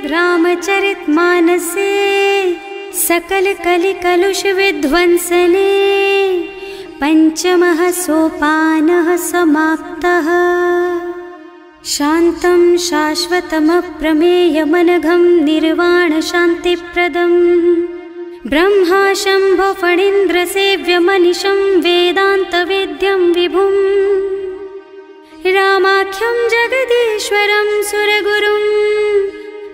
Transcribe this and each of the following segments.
रामचरितमानसे सकल कलि कलुष विध्वंसने पंचमः सोपानः समाप्तः। शान्तं शाश्वतमप्रमेयमनघं निर्वाण शान्तिप्रदं ब्रह्मा शम्भो फणीन्द्रसेव्यमनिशं वेदान्तवेद्यं विभुं रामाख्यं जगदीश्वरं सुरगुरुं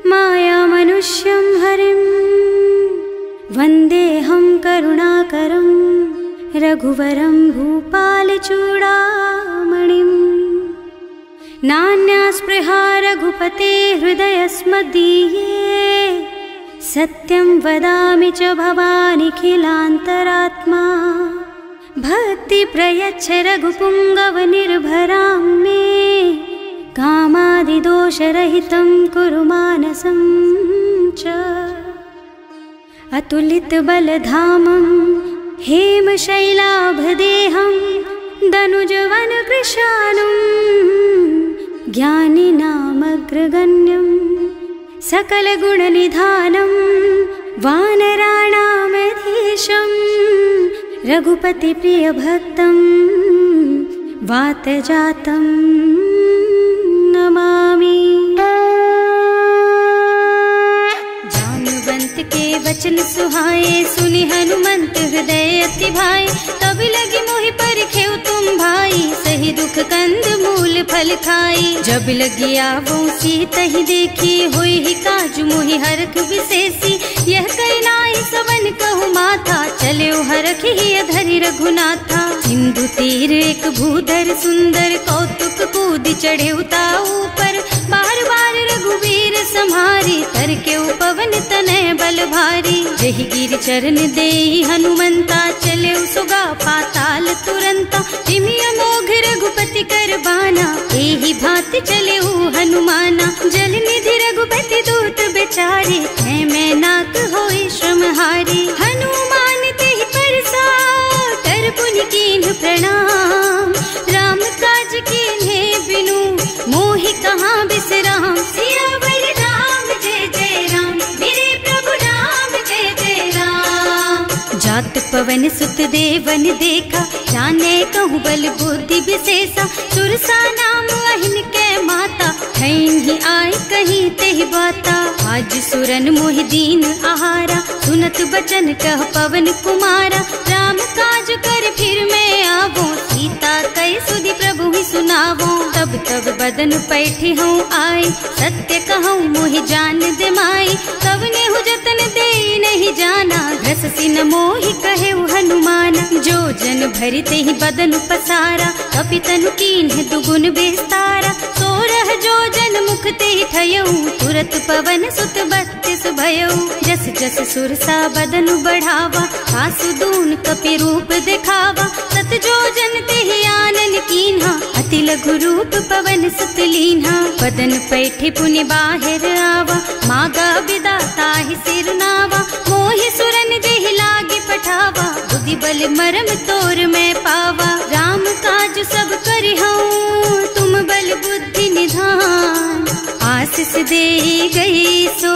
मायामनुष्यं हरिं वन्देऽहं करुणाकरं रघुवरं भूपालचूडामणिम्। नान्या स्पृहा रघुपते हृदयस्मदीये सत्यं वदामि च भवानिखिलान्तरात्मा। भक्ति प्रयच्छ रघुपुङ्गवनिर्भरां मे कामादिदोषरहितं कुरु मानसं च। अतुलितबलधामं हेमशैलाभदेहं दनुजवनकृशानुं ज्ञानिनामग्रगण्यं सकलगुणनिधानं वानराणामधीशं रघुपतिप्रियभक्तं वातजातं नमामि। जानुवंत के वचन सुहाए सुनि हनुमंत हृदय अति भाए। तब लगी मोहि परिखेउ तुम भाई सही दुख कंद मूल फल खाई। जब लगी आवो सीतहि देखी होई ही काजु मोहि हरख विशेषी। यह कई नाई सवन कहु माथा चले हरख ही धरि रघुनाथा। सिंधु तीर एक भूधर सुंदर कौतुक कूद चढ़े उताऊ पर। बार बार रघुवीर सम्हारी तर के पवन तनय बल भारी। जहि गिर चरण देहि हनुमंता चले सुगा पाताल तुरंता। तिमिय मोघ रघुपति कर बाना एहि भांति चले हनुमाना। जल निधि रघुपति दूत बेचारे है मैं नाक होई श्रमहारी। हनुमान तेहि परसा कर पुनि कीन्ह प्रणाम। राम काज कीन्हे बिनु मोहि कहाँ बिसराम। सियावर राम जय जय राम मेरे प्रभु राम जय जय राम। जात पवन सुत देवन देखा जाने कहूँ बल बुद्धि विशेषा। सुरसा नाम अहिन के माता ही आय कहीं तेहि बाता। आज सुरन मोहि दीन आहारा सुनत बचन कह पवन कुमारा। राम काज कर फिर मैं आवो सीता कई सुधि प्रभु ही सुनावो। तब तब बदन पैठी हूँ आए सत्य कहूँ मोहि जान दे माई। तब नेहु जतन दे नहीं जाना घससी न मोहि कहे हनुमाना। जो जन भरिते ही बदन पसारा कपितनु कीन्ह दुगुन बेस्तारा। सोरह जो जन मुख ते ही ठयऊ तुरत पवन सुत 32 भयऊ। जस जस सुरसा बदन बढ़ावा आसु दून कपि रूप दिखावा। सत जो जन ते ही आनन कीन्हा अति लघु रूप पवन सुत लीन्हा। बदन पैठे पुनि बाहिर आवा मागा विदाता ही सिर नावा। मोहि सुरन जेहि लागे पठावा बुद्धि बल मरम तोर मैं पावा। राम काज सब करिहूँ तुम बल बुद्धि निधान। आशीष दे गई सो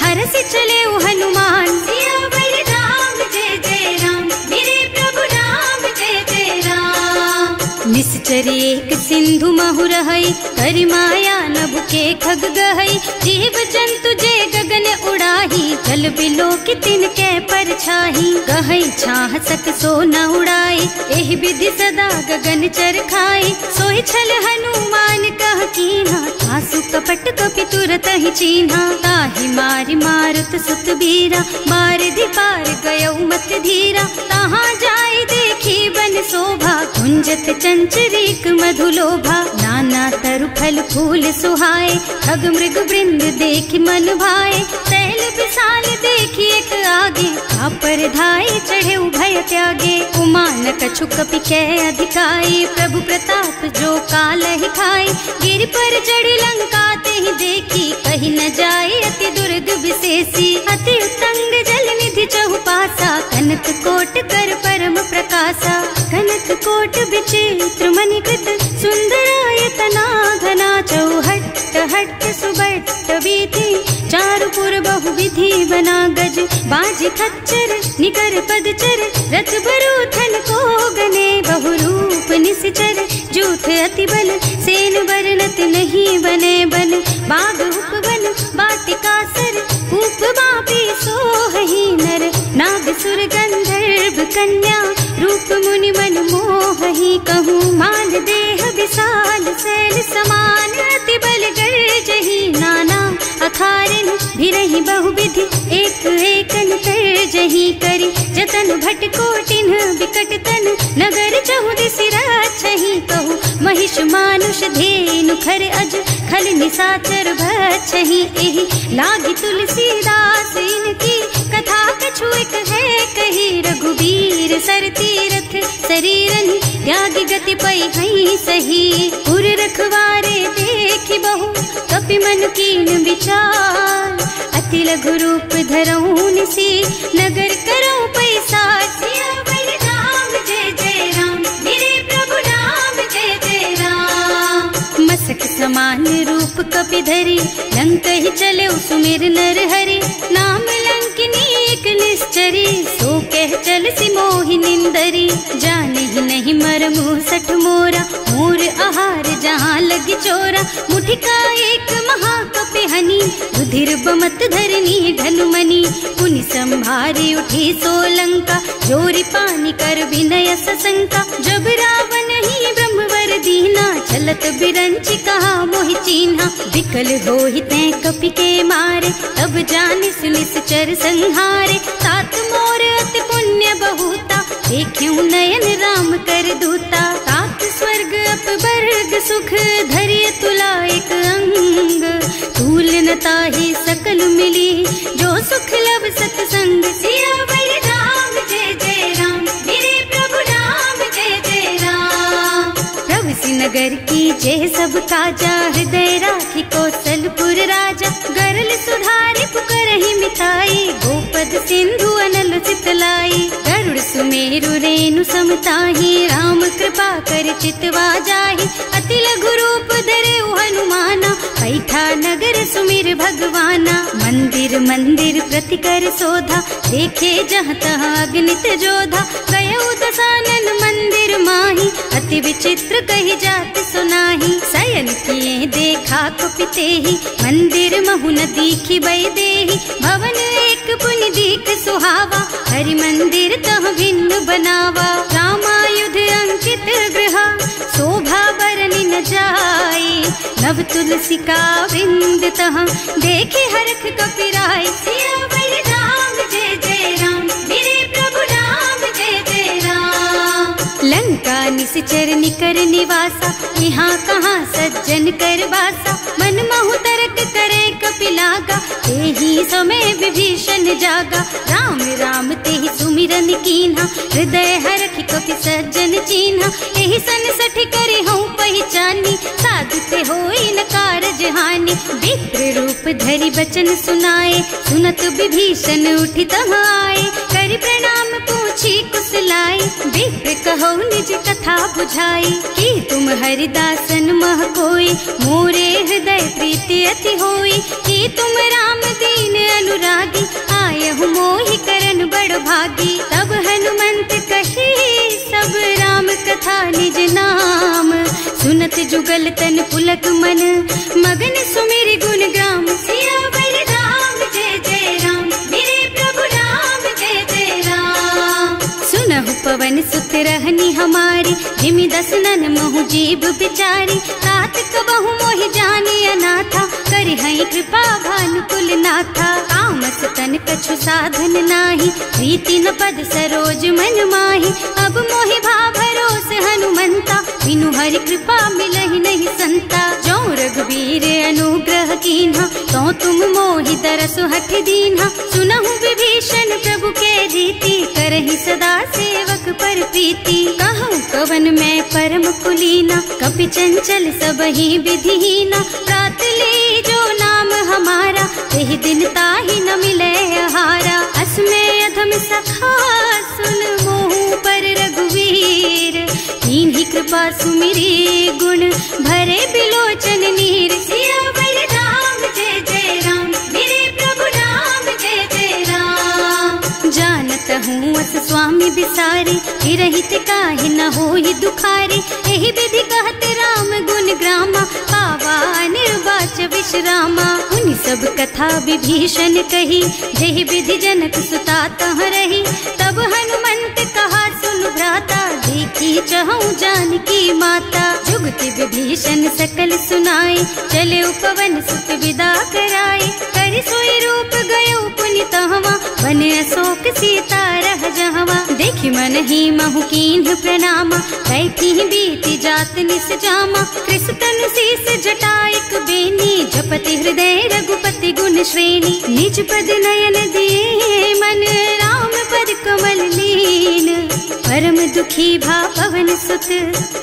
हरस चले हनुमान। सियावर राम जय जय राम मेरे प्रभु राम जय जय राम। निश्चर एक सिंधु महु रहई करि माया नभ के खग गहई। जीव जंतु जे गगन उड़ाही जल बिलो कि तिनके परछाही। गहई छाह सक सो न उड़ाई एहि विधि सदा गगन चर खाई। सोहि छल हनुमान कह कीन्हा आसु कपट कपि तुरत ही चीन्हा। ताहि मारि मारुत सुत बीरा बारिधि पार गयऊ मत धीरा। तहाँ जाय देखी बन शोभा कुंजत चंचरीक मधुलोभा। नाना तरु फल फूल सुहाए खग मृग वृंद देखि मन भाए। तैल विशाल देखी एक आगे पर धाई चढ़े भय त्यागे। उमान कछु कपि कै अधिकाई प्रभु प्रताप जो काल ही खाई। गिर पर चढ़ लंका ते ही देखी कहीं न जाए अति दुर्ग विशेषी। अति उत्तंग जल निधि चहुपासा कनक कोट कर परम प्रकाशा। कनक कोट विचित्र मणिकृत सुंदरायतना घना चौहट्ट हट्ट सुबट बीती, चारु पुर बहुविधि बना गज, बाज खच्चर निकर पदचर, रथ बरूथन को गने, बहुरूप निश्चर जूथ अति बल, सेन बरनत नहीं बने बन, बाग उपवन बाटिका सर, कूप बापी सोहहि नर, नाग सुर गंधर्व कन्या, रूप मुनि मन मोहहि, कहूँ मान देह विशाल शैल समान, अति बल गर्जहि नाना अखारन, भिरहि बहुविधि एक एकन तरजहि करि, जतन भट कोटिन बिकट तन, नगर चहुदिस राछहि, कहूँ महिष मानुष धेनु खर अज, खल निशाचर भक्षहि, एहि लागी तुलसीदास इनकी, कथा कछु एक है कही, रघुबीर सर तीरथ शरीरनि, त्यागी गति पई हई सही, उर रखवारे देखि बहु, कपि मन कीन विचार, अति लघु रूप धरऊं निसी, नगर करऊं पैसार, सियावर राम जय जय राम, मेरे प्रभु राम जय जय राम, मसक समान रूप कपि धरी, लंक ही चले सुमिर नर हरि, नाम लंकिनी एक निश्चरी, सो कह चल सी मोहि निंदरी, जाने ही नहीं मरमु सठ मोरा, मोर आहार जहाँ लगी चोरा, मुठिका एक महाकपि हनी, रुधिर बमत धरनी ढनुमनी, पुनि संभारी उठी सोलंका, जोरी पानी कर विनय सशंका, जब रावण ही ब्रह्मवर दीना, चलत बिरंची कहा मोहि चीन्हा, विकल होहि तै कपि के मारे, तब जानि सुनिश्चर संहारे, तात मोर अति पुण्य बहुता, देखियो नयन राम कर दूता, तात स्वर्ग अपवर्ग सुख, धरिय तुला एक अंग, तूल न ताहि सकल मिली, जो सुख लब सतसंग, सियावर राम जय जय राम, मेरे प्रभु राम जय जय राम, प्रभु नगर की जय सब काजा, हृदय राखी कौशलपुर राजा, गरल सुधारि पुकारहि मिताई, गोपद सिंधु अनल चितलाई, गरुड़ सुमेरु रेणु समताहि, राम कृपा कर चितवा जाहि, अति लघु रूप धरे हनुमाना, बैठा नगर सुमिर भगवाना, मंदिर मंदिर प्रति कर शोधा, देखे जहाँ तहाँ अगणित जोधा, गयो दसानन मंदिर माही, अति विचित्र कही जात सुनाही, शयन किए देखा कुपिते ही, मंदिर महु न दीखी बई देही, भवन एक पुनि दीख सुहावा, हरि मंदिर तह भिन्न बनावा, रामायुध अंकित गृह, शोभा बरनि न जाई, नव तुलसी का बिंद तह, देखे हरख कपिराई, सियावर राम जय जय राम, मेरे प्रभु राम जय जय राम, लंका निश्चर निकर निवासा, यहाँ कहाँ सज्जन कर वासा, मन महु तरक करे कपिलागा, तेहि समय विभीषण जागा, राम राम तेहि सुमिरन कीन्हा, हृदय हरखि कपि सज्जन चीन्हा, एहि सन सठ करि हूँ पहचानी, साधु ते होई न कारज हानि, विप्र रूप धरि बचन सुनाए, सुनत विभीषण उठि तहाँ आए, करि प्रणाम पूछी कुशलाई, विप्र कहो निज कथा बुझाई, कि तुम हरिदासन मह कोई, मोरे हृदय प्रीति अति होई, कि तुम राम दीन अनुरागी, आयहु मोहि करन बड़ भागी, तब हनुमंत कही सब राम कथा निज नाम, सुनत जुगल तन पुलक मन, मगन सुमिर गुण ग्राम, सियावर राम जय जय राम, मेरे प्रभु राम जय जय राम, सुनहु पवन सुत रहनी हमारी, जिमि दसनन महु जीव बिचारी, तात कबहु मोहि जानी अनाथा, करि हई कृपा भानुकुल नाथा, तामस तन कछु साधन नाही, प्रीति न पद सरोज मन माही, अब मोहि भा भरोस हनुमंता, बिनु हरि कृपा मिलहि नहीं संता, जो रघुबीर अनुग्रह कीन्हा, तो तुम मोहि तरसु हठ दीन्हा, सुनहु विभीषण प्रभु के रीति, करहि सदा सेवक पर प्रीति, कहूँ कवन मैं परम कुलीना, कपि चंचल सबहि विधिहीना, प्रात ले जो नाम हमारा, तेहि दिन ताहि न मिले आहारा, असमय अधम सखा सुन मोहु पर रघुवीर, कीन्ही कृपा सुमिरी गुण भरे बिलोचन नीर, सियावर स्वामी बिसारी, रहित काहे न होई दुखारी। एहि विधि कहते राम गुण ग्रामा, पावा निर्वाच विश्रामा। उन सब कथा विभीषण कही, जेहि विधि जनक सुता तह रही। तब हनुमंत कहा सुन भ्राता, देखी चहु जानकी माता। जुगति विभीषण सकल सुनाई, चले उपवन सुत विदा कराई। कर सोई रूप गयो पुनि तहवा, वन अशोक सीता रह जहवा। देखि मन ही महु कीन्ह प्रणामा, बैठी बीती जात निस जामा। कृष तनु शीस जटाइक बेनी, जपति हृदय रघुपति गुण श्रेणी। निज पद नयन दिए मन, राम पद कमल लीन। परम दुखी भा पवन सुत,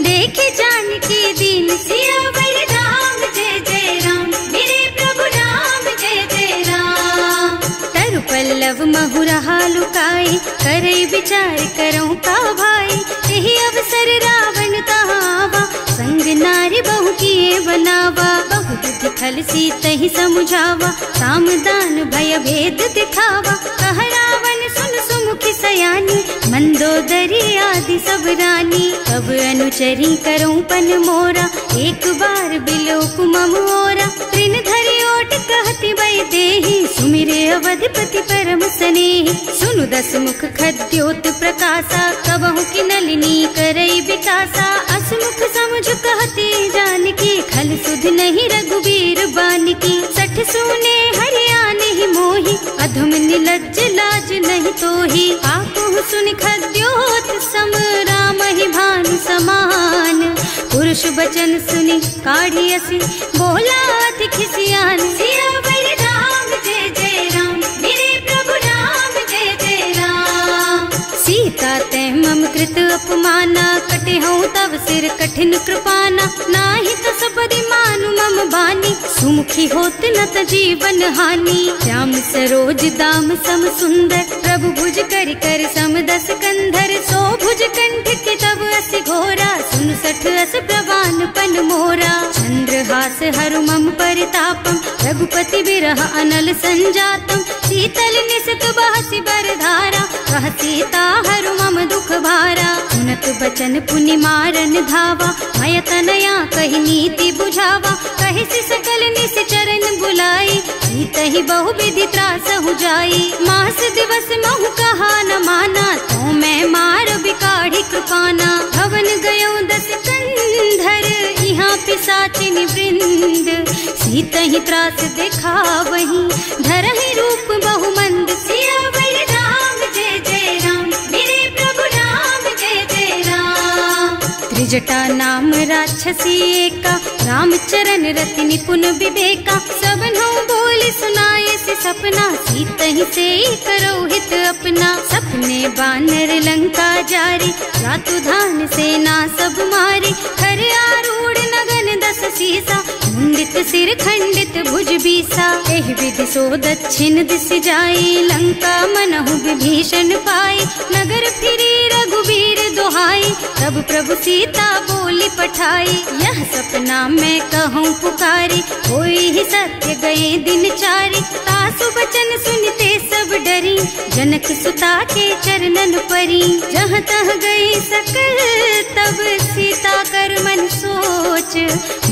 देखे जानकी दीन। सियावर राम जय जय राम, मेरे प्रभु राम जय जय राम। तरु पल्लव महुरहा लुकाई, करई विचार करऊं का भाई। यही अवसर रावण तहावा, संग नारी बहु किए बनावा। बहु बुद्धि खल सीतहि समुझावा, साम दान भय भेद दिखावा। कह रावण सुन सुमुखी सयानी, मंदोदरी आदि सब रानी। अब अनुचरी करऊं पन मोरा, एक बार बिलोक मम ओरा। तृण धरि ओट कहति वै देहि, सुमिरे अवधिपति परम स्नेहि। सुनु दस मुख खद्योत प्रकाशा, कबहु की नलिनी करई विकासा। असमुख समुझ कहती जानकी, खल सुध नहीं रघुबीर बानकी। सठ सुने हरियाणा ही मोहि, अधम निलज्ज लाज नहीं तोहि। आपहु सुनि खद्योत सम, राम ही भानु समान। पुरुष बचन सुनि काढ़ी असी, बोला अति खिसियान। सियावर राम जय जय राम, मेरे प्रभु राम जय जय राम। सीता तै मम कृत अपमाना, कटे हूँ तव सिर कठिन कृपाना। नाही त सबदि मानु मम बानी, सुमुखी होत न त जीवन हानि। श्याम सरोज दाम सम सुंदर, प्रभु भुज कर कर सम दस कंधर। सो भुज कंठ के तब असि घोरा, सुन सठ अस प्रवान पन मोरा। चंद्रहास हरु मम परितापम, रघुपति बिरह अनल संजातम। शीतल निसित बहसि बरधारा, कह सीता हरु मम दुख भारा। सुनत बचन पुनि मारन धावा, मय तनया कहि नीति बुझावा। कहि सि सकल निश्चरण बुलाई, सीतहि बहु विधि त्रासहु जाई। मास दिवस महु कहा न माना, तो मैं मार बिकाढ़ी कृपाना। भवन गयो दस कंधर, यहाँ पिशाचिनी वृंद। सीतहि त्रास दिखावहि, धरहि रूप बहु मंद। सियावर राम जय जय राम, मेरे प्रभु राम जय जय राम। त्रिजटा नाम राक्षसी एका, राम चरण रति निपुण विवेका। सबनों बोल सुनाए से सपना, सीतहि से करो हित अपना। सपने बानर लंका जारी, रातु धान सेना सब मारी। खर आरूढ़ नगन दस सीसा, मुंडित सिर खंडित भुज बीसा। एहि विधि सो दक्षिण दिस जाई, लंका मनहु विभीषण पाई। नगर फिरी रघुबीर दुहाई, तब प्रभु सीता बोली पठाई। यह सपना मैं कहूँ पुकारी, होई ही सत्य गए दिन चारि। तासु बचन सुनते सब डरी, जनक सुता के चरणन परी। जहाँ तह गई सकल तब सीता कर मन सोच।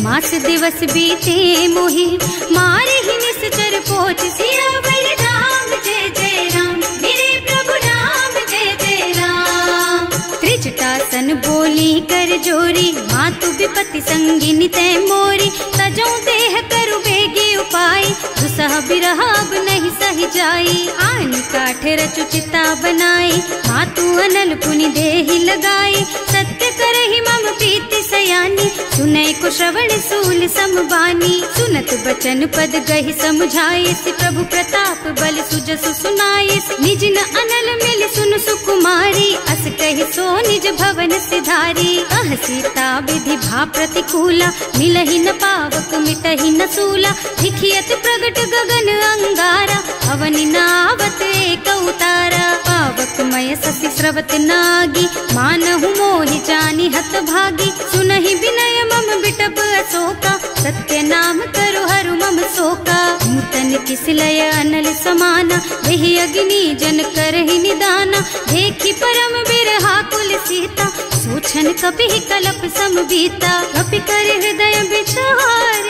मास दिवस बीते मोहि, मारे ही निश्चर पोच। सियावर राम जय जय राम, मेरे प्रभु राम जय जय राम। त्रिजटासन बोली कर जोरी, मातु विपति संगिनी तै मोरी। तजो देह करु बेगी उपाय, दुसह बिरह अब नहीं सही जाई। आन काठ रचु चिता बनाई, मातु अनल पुनि देहि लगाई। सत्य करहि मम प्रीति सयानी, सुनै को श्रवण सूल समबानी। सुनत बचन पद गहि समुझाइस, प्रभु प्रताप बल सुजसु सुनाइस। निज न अनल मिल सुन सुकुमारी, अस कहि सो निज भवन सिधारी। अह सीता विधि भा प्रतिकूला, मिलहि न पावक मिटहि न सूला। लिखियत प्रगट गगन अंगारा, अवनि नावत एक उतारा। पावक मय ससि स्रवत नागी, मानहु मोहि जानि हत भागी। सुनहि विनय मम बिटप अशोका, सत्य नाम करु हरु मम शोका। नूतन किस लय अनल समाना, वही अग्नि जन करहि निदाना। देखी परम बिरहा कुल सीता, सोचन कपि कलप सम बीता। कपि कर हृदय विचार,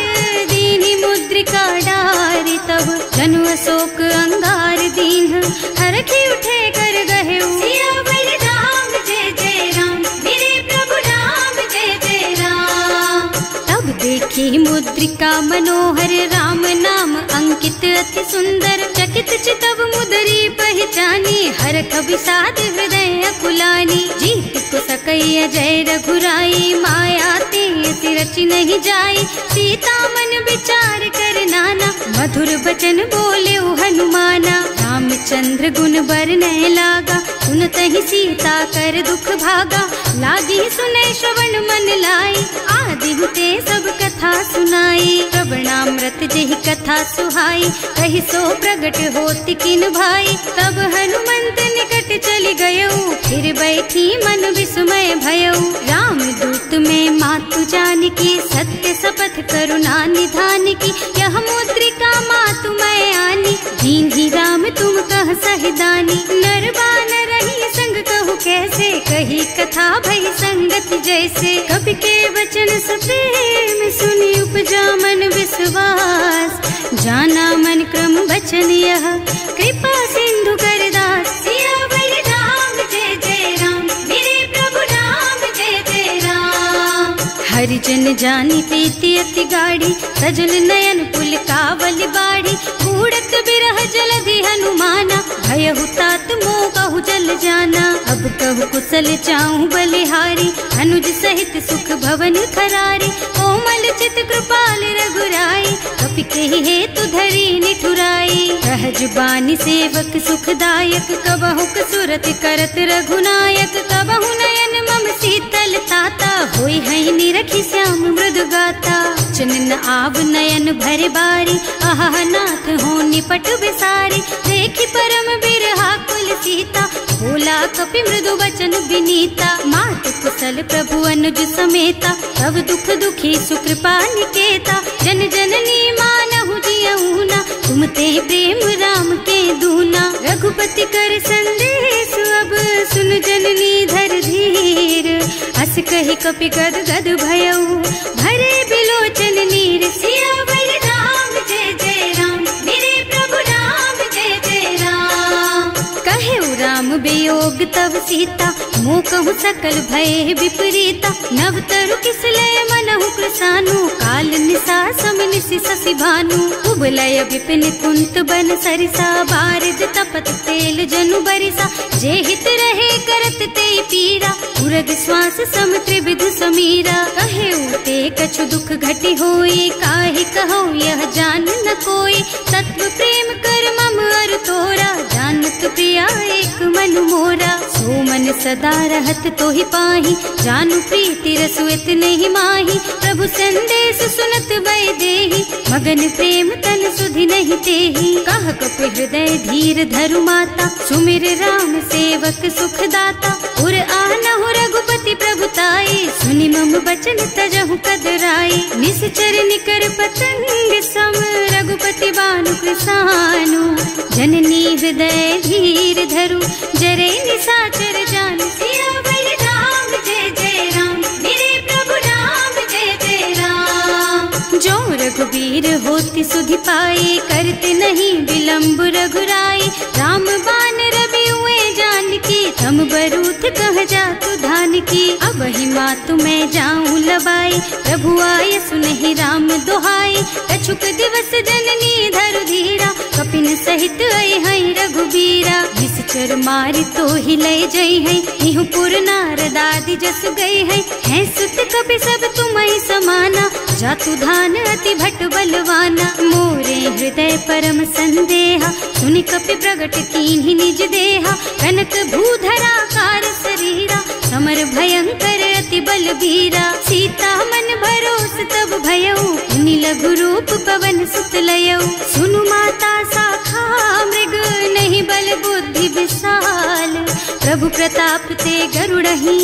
दीनी मुद्रिका डारी। तब जनु अशोक अंगार दीन, हरखी उठे कर गहे सियावर राम जय जय राम, मेरे प्रभु राम जय जय राम। तब देखी मुद्रिका मनोहर, राम नाम अंकित अति सुंदर। चकित चितव मुदरी पहचानी, हरख विषाद हृदय अकुलानी। जीत को सकैया जय रघुराई, माया ते रचि नहीं जाई। सीता मन विचार कर नाना, मधुर बचन बोले हनुमाना। रामचंद्र गुण बरनय लागा, सुनतहि सीता कर दुख भागा। लागी सुनै श्रवण मन लाई, आदि हुते सब कथा सुनाई। प्रवणामृत जेहि कथा सुहाई, कहि सो प्रगट होति किन भाई। तब हनुमंत निकट चली गयऊ, फिर बैठी मन विस्मय भयऊ। राम दूत में मातु जानकी, सत्य शपथ करुणा निधान की। यह मुद्रिका मातु मैं आनी, दीन्ही राम तुम कह सहिदानी। नर बानर रही संग कहु कैसे, कही कथा भई संगति जैसे। कवि के वचन सप्रेम सुनी, उपजा मन विश्वास। जाना मन क्रम वचन यह, कृपा सिंधु कर दास। सियावर राम जय जय राम, मेरे प्रभु राम जय जय राम। हरिजन जानी प्रीति अति गाढ़ी, सजल नयन पुल कावल बाढ़ी। बूढ़त बिरह जलधि हनुमाना, भयहु तात मोह कहु जल जाना। अब कहु कुशल चाहूं बलिहारी, अनुज सहित सुख भवन खरारी। कोमल चित कृपाल रघुराई, कपि कहि हेतु धरी निठुराई। सहज बानी सेवक सुखदायक, कबहु कसुरत करत रघुनायक। कबहु नयन मम शीतल ताता, होई है निरखी श्याम मृदु गाता। चनन आव नयन भर बारी, आहा नाथ हो निपट बिसारी। देखी परम बिरहा कुल सीता, बोला कपि मृदु वचन विनीता। मात कुशल प्रभु अनुज समेता, तब दुख दुखी सुकृपा निकेता। जन जननी मानहु जियऊना, तुम ते प्रेम राम के दूना। रघुपति कर संदेश अब सुन जननी धर धीर। हस कहि कपि गद गद भयऊ, भरे बिलोचन नीर। सियावर राम जय जय राम, मेरे प्रभु राम जय जय राम। कहे राम वियोग तब सीता, मोह कहु सकल भय विपरीता। नव तरु किसलय मनहु कृसानु, काल निशा सम निशि शशि भानु। उबलय विपिन कुंत बन सरिसा, बारिज तपत तेल जनु बरिसा। जे हित रहे करत ते पीरा, उरग श्वास सम त्रिविध समीरा। कहे उते कछु दुख घटी होई, काहे कहो यह जान न कोई। तत्व प्रेम कर मम अर तोरा, जानत प्रिया एक मन मोरा। सो मन सदा रहत तोहि पाही, जानु प्रीति रसु इतने माही। प्रभु संदेश सुनत भय देहि, मगन प्रेम तन सुधि नहीं तेहि। कह कपि हृदय धीर धरु माता, सुमिर राम सेवक सुखदाता। उर आनहु रघुपति प्रभुताई, सुनि मम बचन तजहु कदराई। निश्चर निकर पतंग सम, रघुपति बानु कृसानु। जननी हृदय धीर धरु, जरे निशाचर जानु। सियावर राम जय जय राम, मेरे प्रभु राम जय जय राम। जो रघुबीर होति सुधि पाई, करते नहीं विलम्ब रघुराई। राम बान रवि हुए जानकी, थम बरूथ कह जातु धान की। अब ही मातु मैं जाऊं लबाई, प्रभु आय सुनहि राम दोहाई। कछुक दिवस जननी धरु धीरा, कपिन सहित आई है रघुबीरा। निश्चर मारी तो ही लय जई है, इहु पुर नारद आदि जस गई है। हैं सुत कपि सब तुम्हि समाना, जातु धान अति भट बलवाना। मोरे हृदय परम संदेहा, सुनि कपि प्रगट कीन्हि निज देहा। कनक भूधरा कार शरीरा, समर भयंकर अति बलबीरा। सीता मन भरोस तब भयऊ, मुनि लघु रूप पवन सुत लयऊ। सुनु माता शाखा मृग, नहीं बल बुद्धि विशाल। प्रभु प्रताप ते गरुड़हि,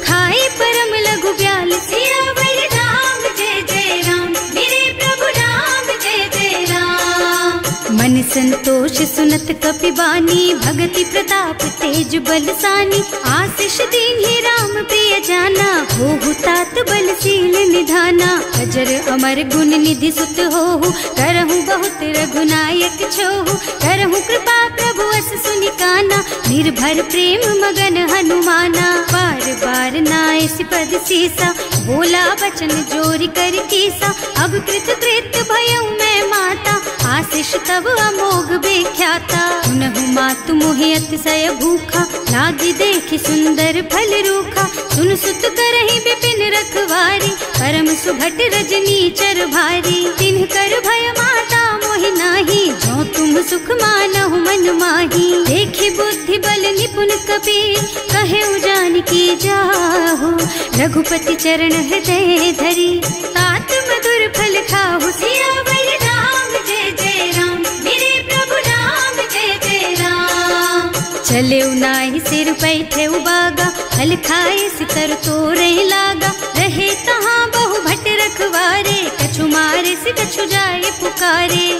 खाई परम लघु ब्याल। सियावर राम जय जय राम, मेरे प्रभु राम जय जय राम। मन संतोष सुनत कपिबानी, भगति प्रताप तेज बलसानी। आशीष दीन्हि राम प्रिय जाना, होहु तात बलशील निधाना। अजर अमर गुण निधि सुत होहु, करहु बहुत रघुनायक छोहु। करहु कृपा प्रभु अस सुनि काना, निर्भर प्रेम मगन हनुमाना। बार बार नाइस पद सीसा, बोला बचन जोरी कर कीसा। अब कृत कृत भयउ मैं माता, आशीष तब अमोघ बेख्याता। सुनहु मातु मोहि अतिशय भूखा, लागी देखि सुंदर फल रूखा। सुन सुत करहि विपिन रखवारी, परम सुभट रजनी चर भारी। तिन्ह कर भय माता मोहि नाही, जो तुम सुख मानहु मन माही। देखि बुद्धि बल निपुण कपीर, कहे जानकी जाहु। रघुपति चरण हृदय धरी, तात मधुर फल खाहु। सियावर राम जय जय राम, मेरे प्रभु राम जय जय राम। चले नाहि सिर बैठे बागा, फल खाए सितर तोरे लागा। रहे तहाँ बहु भट रखवारे, कछु मारे से कछु जाए पुकारे।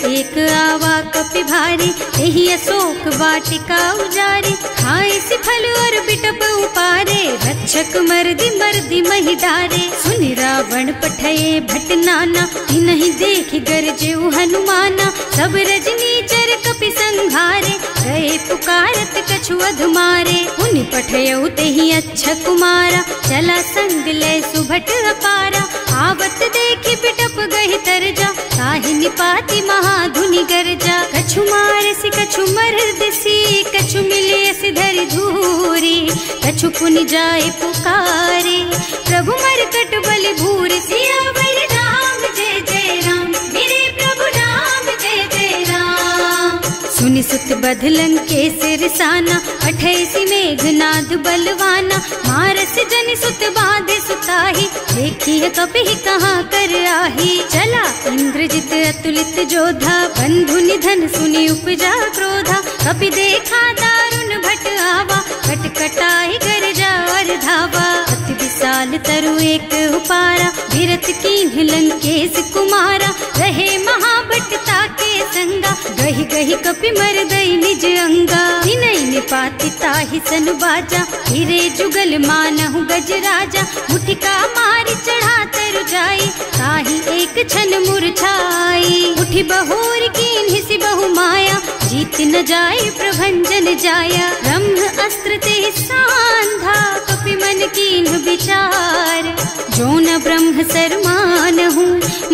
एक आवा कपि भारी, यही अशोक वाटिका उजारी। खाए से फल और बिटप उपारे, रक्षक मर्दी मर्दी महि डारे। सुनि रावण पठये भट नाना, तिन्हि देखि गरजेउ हनुमाना। सब रजनी चर कपि संघारे, गए पुकारत कछु अधमारे। उनि पठयउ तेहि अच्छा कुमारा, चला संग लय सुभट अपारा। आवत देखि बिटप गहि तरजा, ताहि निपाति महाधुनि गरजा। कछु मारसि कछु मरदसी, कछु मिलियसि धरि धूरी। कछु पुनि जाए पुकारे, प्रभु मरकट बलि भूरि। सियावर राम जय जय राम, मेरे प्रभु राम जय जय राम। सुनि सुत बध लंकेश रिसाना, अठैसी मेघनाद बलवाना। मारस जनि सुत बांधे सुताही, देखिए कपि कहाँ कर आही। चला इंद्रजित अतुलित जोधा, बंधु निधन सुनि उपजा क्रोधा। कपि देखा दारुण भट आवा, कटकटाई गरजा और धावा। अति विशाल तरु एक उपारा, विरत कीन्ह लंकेश कुमारा। रहे महाभट ताके संगा, गहि गहि कपि मरदई निज अंगा। विनय निपाति ताहि सन बाजा, फिरे जुगल मानहु गज राजा। मुठिका मारि चढ़ा तरु जाई, ताहि एक छन मुरझाई। उठि बहोर कीन्हि सि बहु माया, जीत न जाय प्रभंजन जाया। ब्रह्म अस्त्र ते सांधा, कपि मन कीन्ह विचार। जो न ब्रह्म सर मानहु,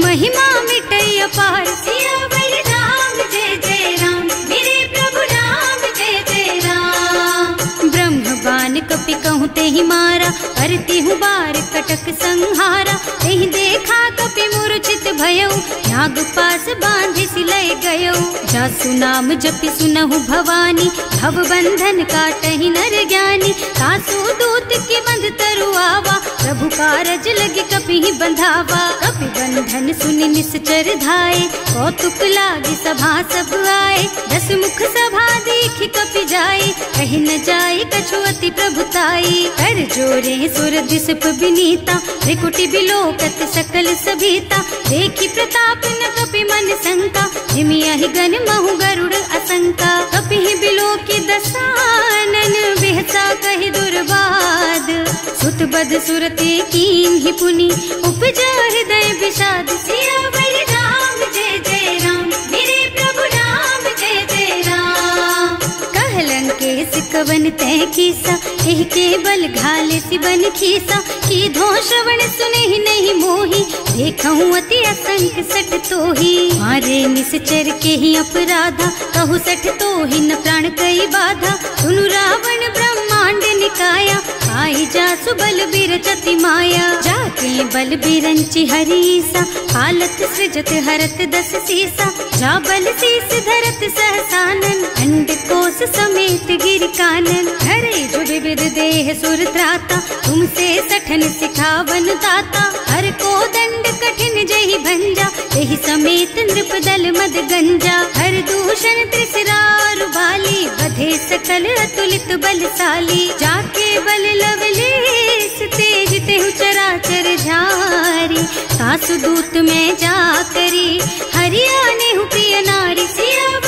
महिमा मिटै अपार। सियावर राम जय जय राम, मेरे प्रभु राम जय जय राम। ब्रह्म बान कपि कहूँ तेहि मारा, करती हूँ बार कटक संहारा। तेहि देखा कपि मूर्छित भयउ, नाग पास बांधि सिलय गयउ। जासु नाम जपि सुनहु भवानी, भव बंधन काटहि नर ज्ञानी। तासु दूत की बंध तरु आवा, प्रभु कारज लगे कपि ही बंधावा। कपि बंधन सुनि निश्चर धाये, कौतुक लागी सभा सब आए। 10 मुख सभा देखि कपि जाए, कहि न जाए कछु अति प्रभुताई। कर जोरे सुर दिसप विनीता, त्रिकुटी बिलोकत सकल सभीता। देखि प्रताप न कपि मन शंका, जिमियाहि गन महु गरुड़ असंका। कपि ही बिलोकी दसानन, बिहसा कहि दुर्बाद। सुत बद सुरते कीन्हि पुनि, उपजा हृदय विषाद। सियावर राम जय जय राम, मेरे प्रभु राम जय जय राम। कह लंकेश कवन तै कीसा, एह के बल घाले सि बन खीसा। की धो श्रवण सुने नहीं मोही, देखऊँ अति असंख सठ तोही। मारे निश्चर के ही अपराधा, कहु सठ तोही न प्राण कई बाधा। सुनु रावण ब्रह्मांड निकाया, आई जासु बल बिरचति माया। जाके बल बिरंचि हरीसा, हालत सृजत हरत 10 सीसा। जा बल शीस धरत सहसानन, अंड कोस समेत गिर कानन। हरे जो विविध देह सुर त्राता, तुमसे सठन सिखावन दाता। हर को दंड कठिन जहि भंजा, तेहि समेत नृप दल मद गंजा। हर दूषण त्रिसरारु बाली, बधे सकल अतुलित बलशाली। जाके बल लवलेस तेज तेहु चराचर झारी। सासु दूत में जा करी, हरियाणे हु प्रिय नारी। सिया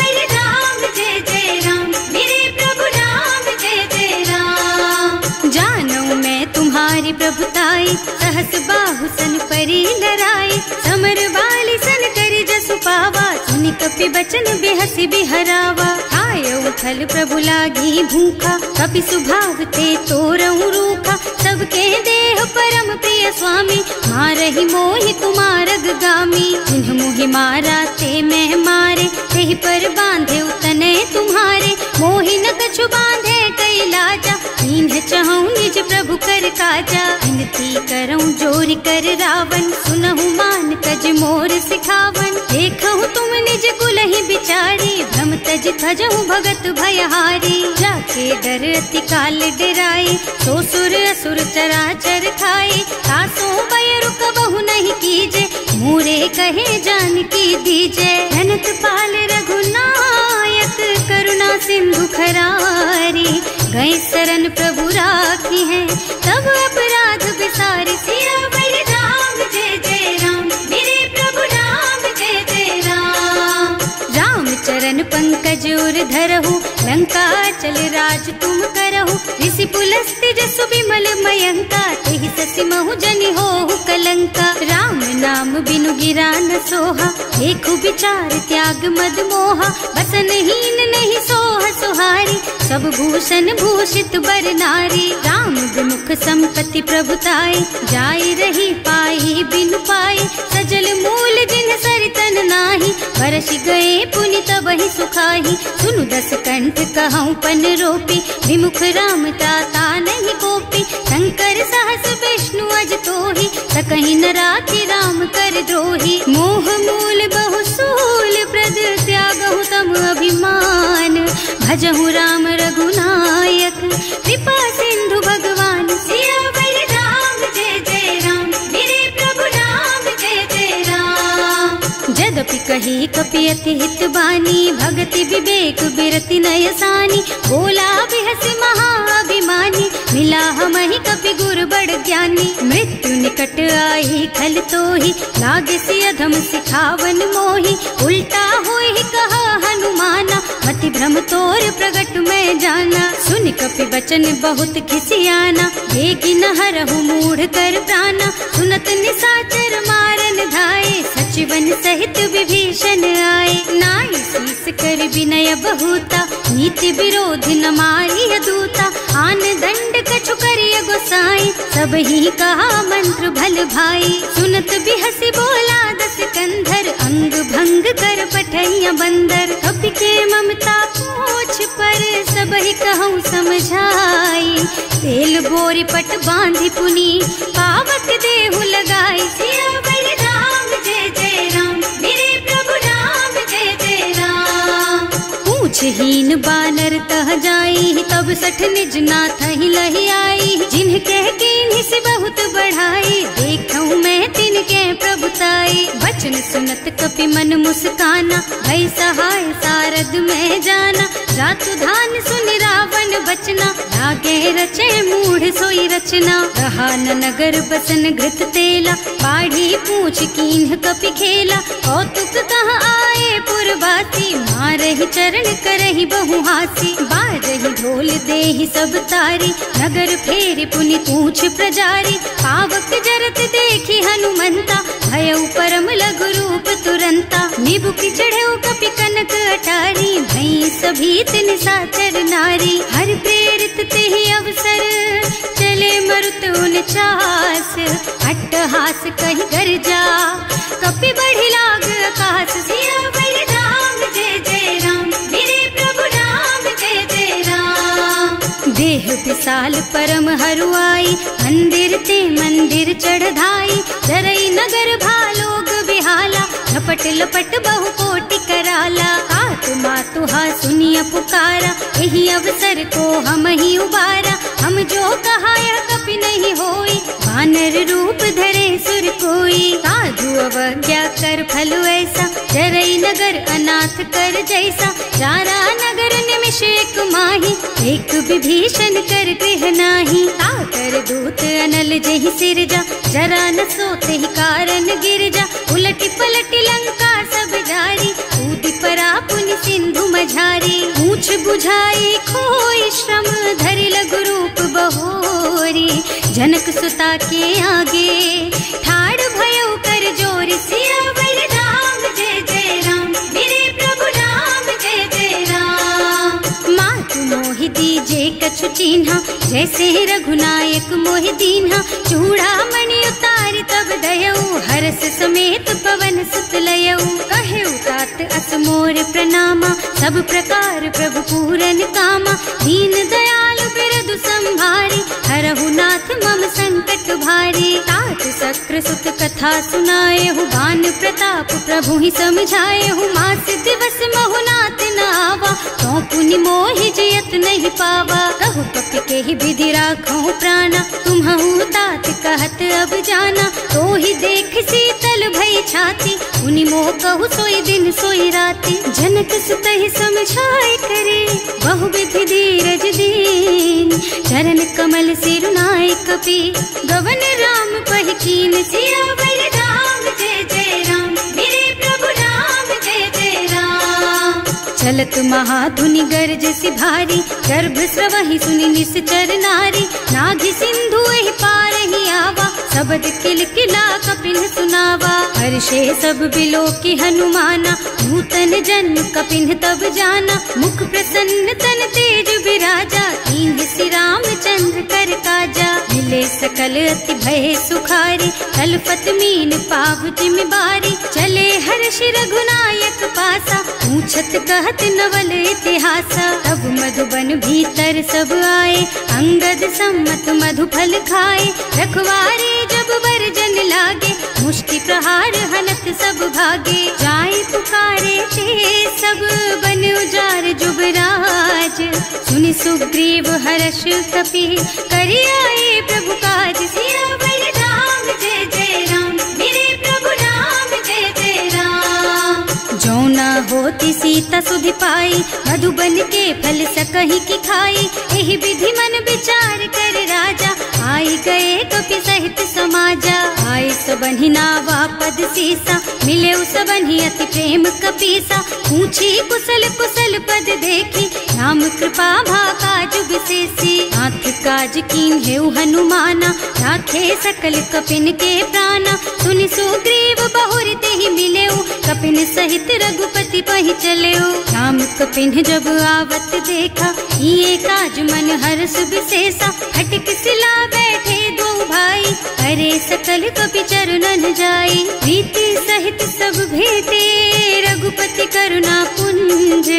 सन परी डराए, समर बाली सन करी जसु पावा, सुनि कपि बचन बेहसी बिहरावा। आय उथल प्रभु लागी भूखा, कपि सुभाव ते तोरऊ रूखा, सबके देह परम प्रिय स्वामी, मारहि मोहि कुमारग गामी। जिन्ह मोहि मारा ते मैं मारे, तेहि पर बांधे उतने तुम्हारे, मोहि न कछु बांधे कई लाजा, इन्ह चहु निज प्रभु कर काजा। विनती करऊं जोरि कर रावण, सुनहु मान तज मोर सिखावन। देखहु तुम निज कुलहि बिचारी, भ्रम तज थजहु भगत भयहारी। जाके डर अति काल डराए, सो सुर असुर चराचर खाए। तासो बैरु कबहु नहीं कीजे, मूरे कहे जानकी दीजे। धनत पाल रघुनायक, करुणा सिंधु खरारी। गए शरण प्रभु राखी है, तब अपराध बिसारी। सियावर राम जय जय राम, मेरे प्रभु राम जय जय राम। राम चरण पंकज उर धरहु, लंका चल राज तुम करहु। ऋषि पुलस्त्य जसु विमल मयंका, तेहि ससि महु जनि होहु कलंका। राम नाम बिनु गिरा न सोहा, देखु विचार त्याग मद मोहा। बसन हीन नहीं सोह सुहारी, सब भूषण भूषित बर नारी। राम विमुख संपत्ति प्रभुताई, जाई रही पाई बिनु पाई। सजल मूल जिन सरितन नाही, बरस गए पुनि तबहि सुखाही। सुनु दस कंठ कहऊँ पन रोपी, विमुख राम ताता नहीं गोपी। शंकर सहस विष्णु अज तोहि, सकहि न राखी राम कर द्रोही। मोह मूल बहु सूल प्रद, त्यागहु तम अभिमान। भजहु राम रघुनायक, कृपा सिंधु भगवान। सियावर राम जय जय राम, मेरे प्रभु राम जय जय राम। जदपि कही कपि अति हित बानी, भगति विवेक बिरति नय सानी। बोला बिहसि महाअभिमानी, मिला हमहि कपि गुर बड़ ज्ञानी। मृत्यु निकट आई खल तोहि, लागे सि अधम सिखावन मोहि। उल्टा होहि कहा हनुमाना, मति भ्रम तोर प्रगट मैं जाना। सुनि कपि बचन बहुत खिसियाना, देगी न हरहु मूढ़ कर प्राणा। सुनत निसाचर मारन धाये, सचिवन सहित विभीषण आए। नाई शीस कर विनय बहुता, नीति विरोध न मारिय दूता। आन दंड कछु करिय गोसाई, सब ही कहा मंत्र भल भाई। सुनत बिहसि बोला दस कंधर, अंग भंग कर पठैया बंदर। कपि के ममता पूछ पर, सब ही कहूँ समझाई। तेल बोरी पट बांधि पुनी, पावक देहु लगाई। सियावर राम जय जय राम, मेरे प्रभु राम जय जय राम। पूछहीन बानर तह जाई, तब सठ निज नाथ ही लही आई। जिन्ह कह कीन्हि से बहुत बढ़ाई, देखऊँ मैं तिनके प्रभुताई। वचन सुनत कपि मन मुस्काना, भई सहाय सारद में जाना। जातु धान सुनि रावण बचना, लागे रचे मूढ़ सोई रचना। रहा न नगर बसन घृत तेला, बाढ़ी पूछ कीन्ह कपि खेला। कौतुक कह आए पुरवासी, मारहि चरण करहि बहु हासी। बाजहि ढोल देहि सब तारी, नगर फेरि पुनि पूछ प्रजारी। पावक जरत देखि हनुमंता, भयउ परम लघु रूप तुरंता। निबुकि चढ़ऊ कपि कनक अटारी, भई सभीत निसाचर नारी। हर प्रेरित तेहि अवसर, चले मरुत उनचास। अट्टहास कहि गर्जा, कपि बढ़ि लाग आकाश। सियावर राम जय जय राम, मेरे प्रभु राम जय जय राम। देह विशाल परम हरुआई, मंदिर ते मंदिर चढ़धाई। जरई नगर भालोग बिहाला, झपट लपट बहु कोटि कराला। आत्मा तुहा सुनिय पुकारा, यही अवसर को हम ही उबारा। हम जो कहा यह कपि नहीं होई, वानर रूप धरे सुर कोई। साधु अवज्ञा कर फल ऐसा, जरई नगर अनाथ कर जैसा। जारा नगर निमिष एक माही, एक विभीषण कर गृह नाही। ताकर दूत अनल जहि सिरजा, जरा न सोते ही कारण गिर जा। उलटी पलटी लंका सब जारी, कूदि परा पुनि सिंधु मझारी। पूछ बुझाई खोई श्रम धरि लघु रूप बहोरी। जनक सुता के आगे ठाड़ भयो कर जोरी। सियावर राम जय जय राम, मेरे प्रभु राम जय जय राम। मातु मोहि दीजे कछु चिन्हा, जैसे रघुनायक मोहि दीन्हा। चूड़ामणि उतारि तब दयऊ, हरस समेत पवन सुत लयऊ। कहे तात अस मोर प्रणामा, सब प्रकार प्रभु पूरन कामा। दीन दयालु बिरदु संभारी, हरहु नाथ मम संकट भारी। तात सक्र सुत कथा सुनाए हूँ, बान प्रताप प्रभु ही समझाए हूँ। मास दिवस महु नाथ न आवा, तो पुनि मोहि जियत नहीं पावा। कहु कपि के ही विधि राखहु प्राणा, तुम्हु तात कहत अब जाना। तो ही देख शीतल भई छाती, उनि मोह कहु सोई दिन सोई राती। जनक सुत ही समझाए करे, बहु विधि धीरज दीन। चरण कमल सिरुनाए कपि, गवन राम पहि कीन। सियावर राम जय जय राम, मेरे प्रभु राम जय जय राम। चलत महाधुनि गरज सि भारी, गर्भ स्रवहि सुनि निश्चर नारी। नाघि सिंधु एहि पारहि आवा, शब्द किलकिला कपिन सुनावा। हर्षे सब बिलो की हनुमाना, नूतन जन्म कपिन तब जाना। मुख प्रसन्न तन तेज विराजा, कीन्ह श्री रामचंद्र कर काजा। मिले सकल अति भय सुखारी, तलपत मीन पाव जिम्मेवारी। चले हर्ष रघुनायक पासा, पूछत कहत नवल इतिहासा। तब मधुबन भीतर सब आए, अंगद सम्मत मधु फल खाए। रखवारे जब वर्जन लागे, मुष्टि प्रहार हनत सब भागे। जाए पुकारे ते सब बन उजार जुबराज। सुनि सुग्रीव हर्ष कपि, करि आए प्रभु काज। सियावर राम जय जय राम, मेरे प्रभु राम जय जय राम। जो न होती सीता सुधि पाई, मधुबन के फल सकहि की खाई। एहि विधि मन विचार कर राजा, आई गए कपि सहित समाजा। आए सबन्हि नावा पद सीसा, मिले सबन्हि अति प्रेम कपीसा। पूछी कुशल कुशल पद देखी, राम कृपा भाका जुग सेसी। नाथ काज कीन्हेउ हनुमाना, राखे सकल कपिन के प्राणा। सुनि सुग्रीव बहुर तेहि मिलेउ, कपिन सहित रघुपति पहि चलेउ। राम कपिन जब आवत देखा, ये काज मन हर्ष विशेषा। हटिक सिला बैठे दो भाई, अरे सकल कपि चरणन जाई। प्रीति सहित सब भेटे, रघुपति करुणा पुंज।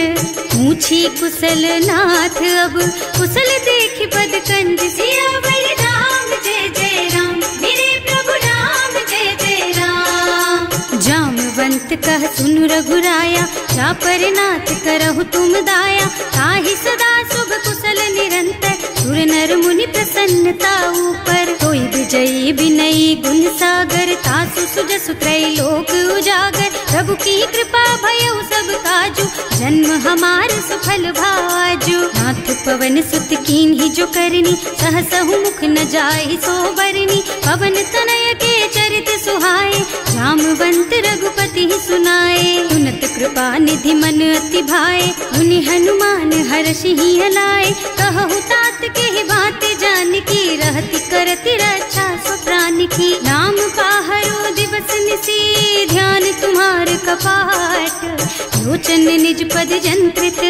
पूछी कुशल नाथ अब, कुशल देखि पद कंज। सियावर राम जय जय राम, मेरे प्रभु राम जय जय राम। जामवंत कह सुनु रघुराया, चापर नाथ करहु तुम दाया। ताहि सदा शुभ कुशल निरंतर, सुर नर मुनि प्रसन्नता ऊपर। कोई विजयी विनयी गुण सागर, तासु सुजसु त्रैलोक उजागर। प्रभु की कृपा भयउ सब काजू, जन्म हमार सफल भाजू। नाथ पवन सुत कीन्ही जो करनी, सहसहु मुख न जाहि सो बरनी। पवन तनय के चरित सुहाए, जामवंत रघुपति सुनाए। सुनत कृपा निधि मन अति भाए, मुनि हनुमान हर्षि हलाए। कहु तात के ही बात जानकी, रहति करति रक्षा सो प्राण की। नाम पाहरो दिवस निसी, ध्यान तुम्हार कपाट। लोचन निज पद जंत्रित,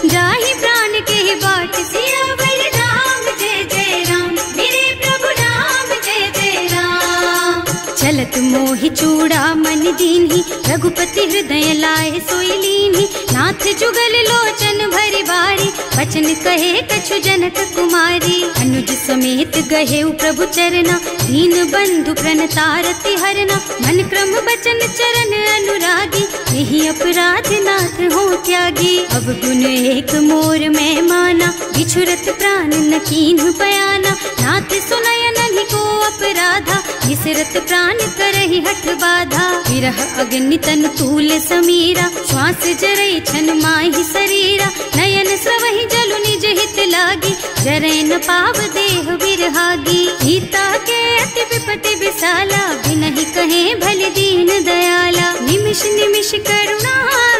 जाहि प्राण के ही बाट। सियावर राम जय जय राम, मेरे प्रभु राम जय जय राम। चलत मोहि चूड़ा मन दीन्ही, रघुपति हृदय लाए सोई लीन्ही। नाथ जुगल लोचन भरि बारी, बचन कहे कछु जनक कुमारी। अनुज समेत गहेउ प्रभु चरना, दीन बंधु प्रणतारति हरना। मन क्रम बचन चरण अनुरागी, यही अपराध नाथ हो त्यागी। अब गुण एक मोर में माना, बिछुरत प्राण न कीन्ह बयाना। नाथ सुनय नहीं को अपराधा, निसरत प्राण करहि हठ बाधा। विरह अग्नि तन तूल समीरा, श्वास जरई छन माहि शरीरा। नयन स्रवहि जलु निज हित लागी, जरै न पाव देह बिरहागी। सीता के अति विपति विशाला, बिनहि कहे भल दीन दयाला। निमिष निमिष करुणा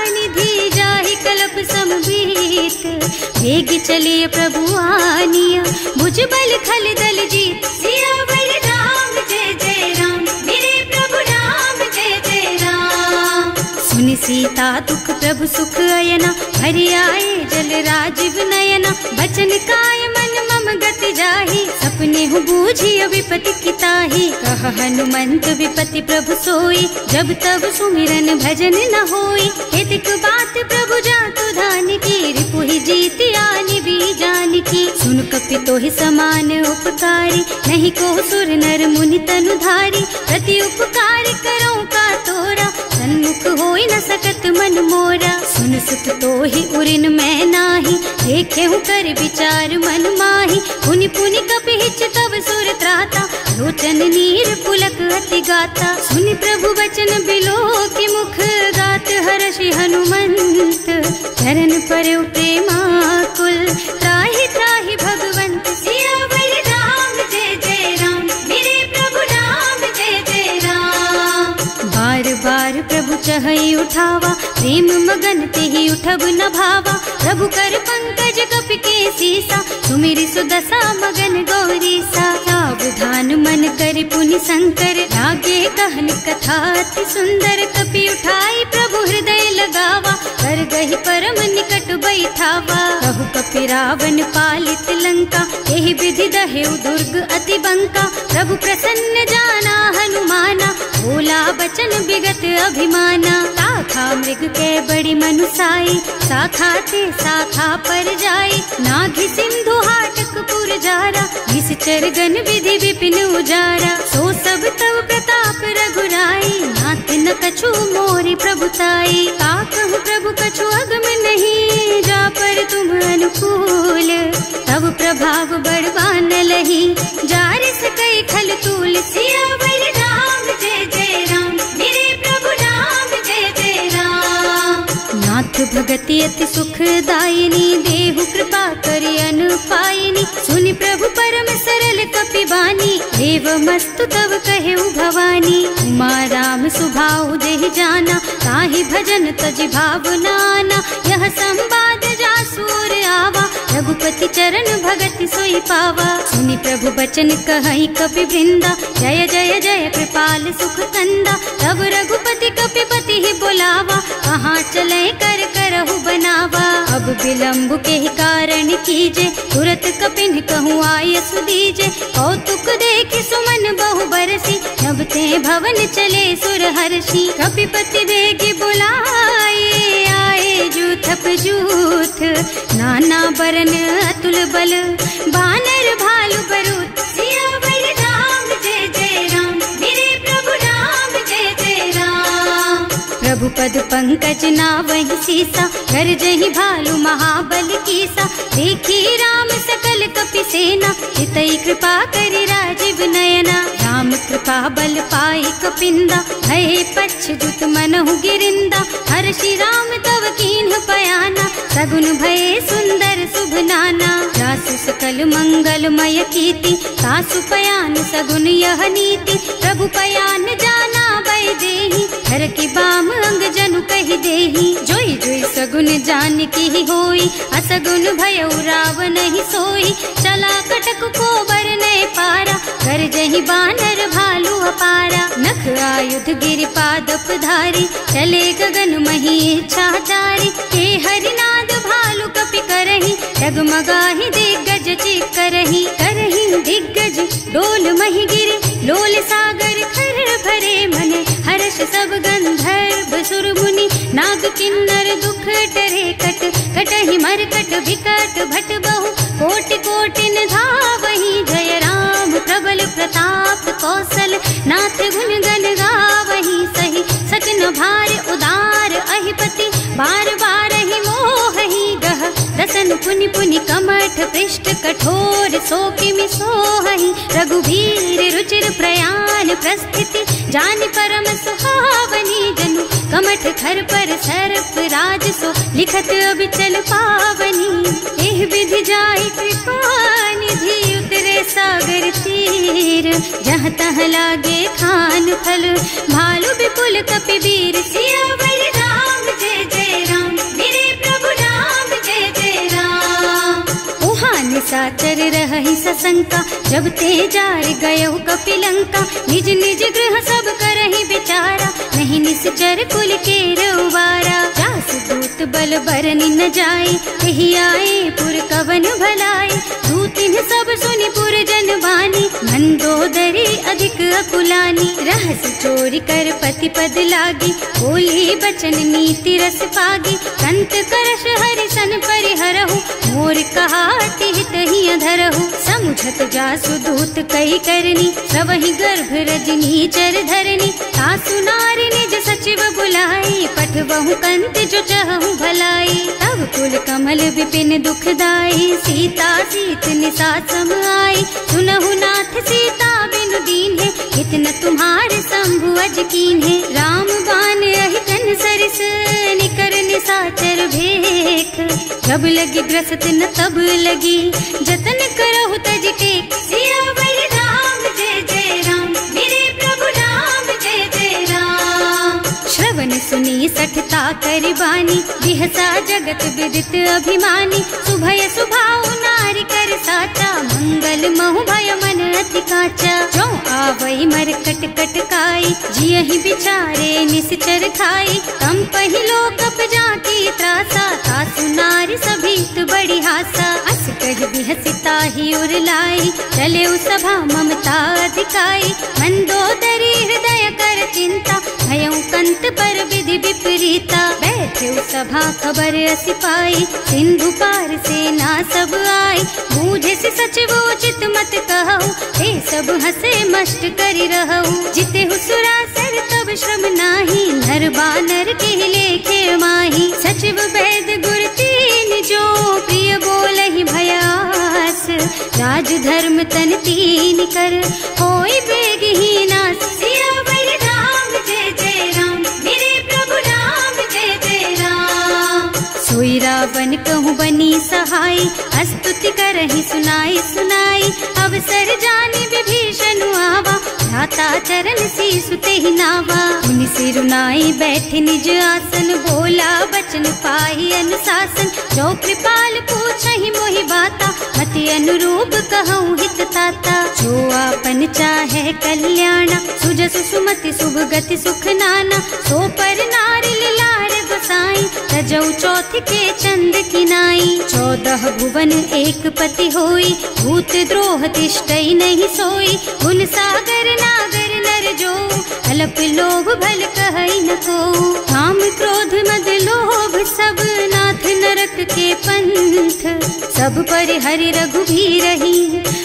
निधि, जाहि कल्प समबीत। वेग चलिए प्रभु आनिया, भुजबल खल दल जीत। सियावर राम जय जय राम, मेरे प्रभु राम जय जय राम। सुनि सीता दुख प्रभु सुख अयना, हरि आए जल राजीव नयना। बचन काय मन मम गति जाहि, सपने हूँ बूझिय विपति किताहि। कह हनुमंत विपति प्रभु सोई, जब तब सुमिरन भजन न होई। हेतिक बात प्रभु जातु धान की, रिपुहि जीति आनि भी जान की। सुन कपि तोहि समान उपकारी, नहीं को सुर नर मुनि तनु धारी। प्रति उपकार करो का तोरा, सन्मुख होई न सकत मन मोरा। सुन सुत तोहि उरिन मैं नाही, देखे हूँ कर विचार मन माही। पुनि पुनि कपिहिच तब सुर त्राता, लोचन नीर पुलक अति गाता। सुनि प्रभु वचन बिलो की मुख, गात हर्षि हनुमंत। चरण परउ प्रेमाकुल, त्राहि त्राहि भगवंत। सियावर राम जय जय राम, मेरे प्रभु राम जय जय राम। बार बार प्रभु चहई उठावा, प्रेम मगन तेहि उठब न भावा। प्रभु कर पंकज कपि के सीसा, सुमिरि सुदशा मगन गौरीसा। सावधान मन कर पुनि शंकर, लागे कहन कथा अति सुंदर। कपि उठाई प्रभु हृदय लगावा, कर गहि परम निकट बैठावा। कहु कपि रावण पालित लंका, एहि विधि दहेउ दुर्ग अति बंका। प्रभु प्रसन्न जाना हनुमाना, बोला बचन विगत अभिमाना। शाखा मृग के बड़ी मनुसाई, शाखा ते शाखा पर जाई। नाघि सिंधु हाटक पुर जारा, निश्चर गण विधि विपिन उजारा। सो सब तव प्रताप रघुराई, नाथ न कछु मोरि प्रभुताई। का कहूँ प्रभु कछु अगम नहीं, जा पर तुम अनुकूल। तब प्रभाव बड़वान लही, जार सकई खल तूल। सियावर राम जय जय राम, मेरे प्रभु राम जय जय राम। नाथ भगति अति सुखदायिनी, देहु कृपा करि अनुपायिनी। सुनि प्रभु परम सरल कपि बानी, देव मस्तु तव कहेउ भवानी। उमा राम सुभाउ देहि जाना, ताहि भजन तजि भावनाना। यह संवाद जासुर आवा, रघुपति चरण भगति सोई पावा। सुनि प्रभु बचन कहई कपि वृंदा, जय जय जय कृपाल सुख कंदा। तब रघुपति कपिपति ही बोलावा, कहाँ चले कर करहु बनावा। अब विलम्ब के कारण कीजे, तुरत कपिन कहूँ आयस दीजे। कौतुक देखि सुमन बहु बरसी, नभ ते भवन चले सुर हर्षि। कपिपति बेगी बुलाए, आए जूथप जूथ। नाना बरन अतुल बल, बानर भालु बरूथ। सियावर राम जय जय राम, मेरे प्रभु राम जय जय राम। प्रभु पद पंकज नावहि सीसा, कर जहि भालु महाबल कीसा। देखी राम सकल कपि सेना, हितई कृपा करि राजीव नयना। राम कृपा बल पाई कपिंदा, भये पच्छ्युत मनहु गिरिंदा। हर्षि राम तव कीन्ह पयाना, सगुन भये सुंदर शुभ नाना। जासु सकल मंगलमय कीर्ति, तासु पयान सगुन यह नीति। प्रभु पयान जाना भय देहि, हर की बाम अंग जनु कहि देहि। जोई जोई सगुन जान की होई, असगुन भयउ रावण ही सोई। चला कटक को बरने पारा, कर जहि बानर भालु अपारा। नख आयुध गिरि पादप धारी, चले गगन मही इच्छा जारी। हे हरिनाद भालु कपि करहि, डगमगाहि दिग्गज चित करहि। करहि दिग्गज डोल मही गिरे, लोल सागर खर भरे मन। हर्ष सब गंधर्व सुर मुनि, नाग किन्नर दुख डरे कट। कटहि मरकट विकट भट बहु, कोटि कोटिन धावहि। जय राम प्रबल प्रताप कौशल, नाथ गुण गण गावहि। सही सचन भार उदार अहिपति, बार बार ही मोहि गह। रसन पुनि पुनि कमठ पृष्ठ, कठोर सो किमि सोहहि। रघुवीर रुचिर प्रयाण प्रस्थिति, जानि परम सुहावनी। जनु कमठ खर पर सर्प राज सो, लिखत अबिचल पावनी। एह विधि जाहि कृपा निधि, उतरे सागर तीर। जहाँ तहाँ लागे खान फल, भालु विपुल कपि वीर। सियावर राम जय जय राम, मेरे प्रभु राम जय जय राम। शंका। जब ते जार गयो कपिलंका, निज निज गृह सब करहि विचारा। नहीं निश्चर कुल के उबारा, जास दूत बल बरनि न जाई। यही आए पुर कवन भलाई, दूतिन सब सुनि पुर जन बानी। मंदोदरी अधिक अकुलानी, रहस चोरी कर पति पद लागी। बोली बचन नीति रस पागी, कंत करश हरि सन परिहरहु। मोर कहाति हित ही अधरहु, समुझत जासु दूत कही करनी। सबहि गर्भ रजनी चर धरनी, सासु नारी निज सचिव बुलाई। पठबहु कंत जो चहु भलाई, तब कुल कमल विपिन दुखदाई। सीता सीत निसा सम आई, सुनहु नाथ सीता बिनु दीन्हे। इतना तुम्हारे शंभु अज कीन्हे, राम बान अहितन सरिस निकर निसाचर भेख। जब लगी ग्रसत न तब लगी, जतन करहु तज टेक। सियावर राम जय जय राम, मेरे प्रभु राम जय जय राम। श्रवण सुनी सठता कर बानी, बिहसा जगत विदित अभिमानी। सुभय सुभाव नारी कर साचा, मंगल महु भय मन अति काचा। जो आवई मर कट कट काई, जियहि बिचारे निश्चर खाई। तम पहिलो कप जाकी त्रासा, सासु नारी सभीत बड़ी हासा। अस कह बिहसिता ही उर लाई, चले सभा ममता अधिकाई। मंदोदरी हृदय कर चिंता, भयउ कंत पर विधि विपरीता। बैठे सभा खबर असी पाई, सिंधु पार सेना सब आई। बूझे से सचिव उचित मत कहु, हे सब हसे मस्त करि रहु। जिते हुसुरासर तब श्रम नाही, नर बानर के लेखे माही। सचिव वैद गुर तीन जो, प्रिय बोलहि भयास। राज धर्म तन तीन कर, होई बेगहि नास। सियावर राम जय जय राम, मेरे प्रभु राम जय जय राम। सोई रावण कहूँ बनी सहाय, स्तुति करहि सुनाई सुनाई। अवसर जानी विभीषण आवा, भ्राता चरण सीसु तेहि नावा। मुनि सिरुनाई बैठ निज आसन, बोला बचन पाहि अनुशासन। जो कृपाल पूछहि मोहि बाता, मति अनुरूप कहूँ हित ताता। जो आपन चाहे कल्याणा, सुजसु सुमति शुभ गति सुख नाना। सो पर नारी लार गोसाई, तजौ चौथ के चंद किनाई। 14 भुवन एक पति होई, भूत द्रोह तिष्ठई नहीं सोई। गुण सागर नागर नर जो, अल्प लोभ भल कहई न को। काम क्रोध मद लोभ सब, नाथ नरक के पंथ। सब पर हरि रघुबीरहि,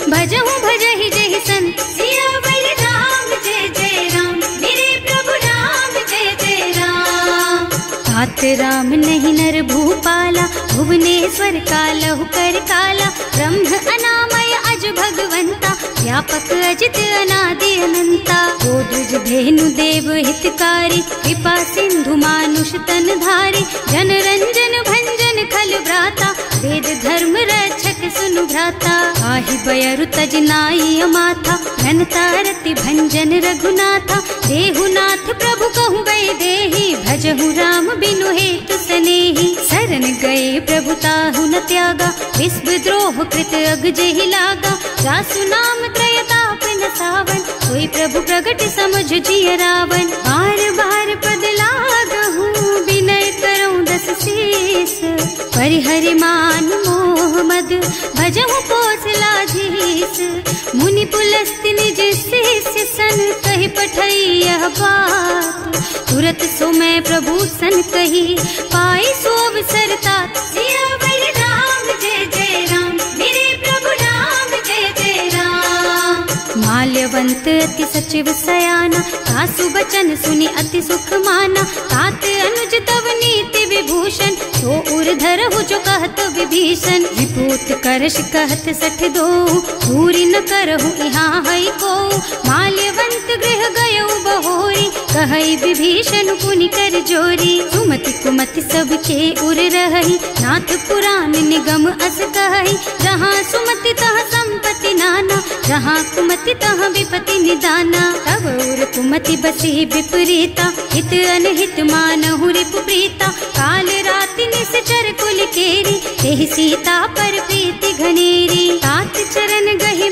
भजहु भजहि जहि संत। सियावर राम जय जय राम, मेरे प्रभु राम जय जय राम। तात राम नहीं नर भूपाला, भुवनेश्वर कालहु कर काला। ब्रह्म अनामय अज भगवंता, व्यापक अजित अनादि अनंता। गोदुज धेनु देव हितकारी, कृपा सिंधु मानुष तन धारी। जन रंजन भंजन खल भ्राता, वेद धर्म रक्षक सुनु भ्राता। आहि बयरु तज नाई अमाथा, घनता रति भंजन रघुनाथा। देहुनाथ प्रभु कहु गए देहि, भजहु राम बिनु हेतु सनेहि। शरण गए प्रभु ताहु न त्यागा, विश्व द्रोह कृत अग जेहि लागा। जासु नाम त्रय ताप न सावन, सोई प्रभु प्रगट समुझ जिय रावण। बार बार पद लागहु, विनय करऊं दस शीस। परिहरि मान मोह मद, भजहु कौशलाधीश। मुनि पुलस्त्य निज शिष्य सन, कहि पठई यह बात। तुरत सो मैं प्रभु सन कही, पाई सो अवसर तात। सियावर राम जय जय राम, मेरे प्रभु राम जय जय राम। माल्यवंत अति सचिव सयाना, सासु बचन सुनि अति सुख माना। तात अनुज तव नीति विभूषण, सो उर धरहु जो कहत विभीषण। विभूत करश कहत सठ दो, दूरी न करहु यहाँ हई को। माल्यवंत गृह गयो बहोरी, कहई विभीषण पुनि कर जोरी। सुमति कुमति सबके उर रहई, नाथ पुराण निगम अस कहई। जहाँ सुमति तहाँ संपत्ति नाना, जहाँ कुमति तहाँ विपति निदाना। तब उर कुमति बसी विपरीता, हित अनहित मानहु रिपु प्रीता। काल राति निश्चर कुल केरी, तेहि सीता पर प्रीति घनेरी। तात चरण गहि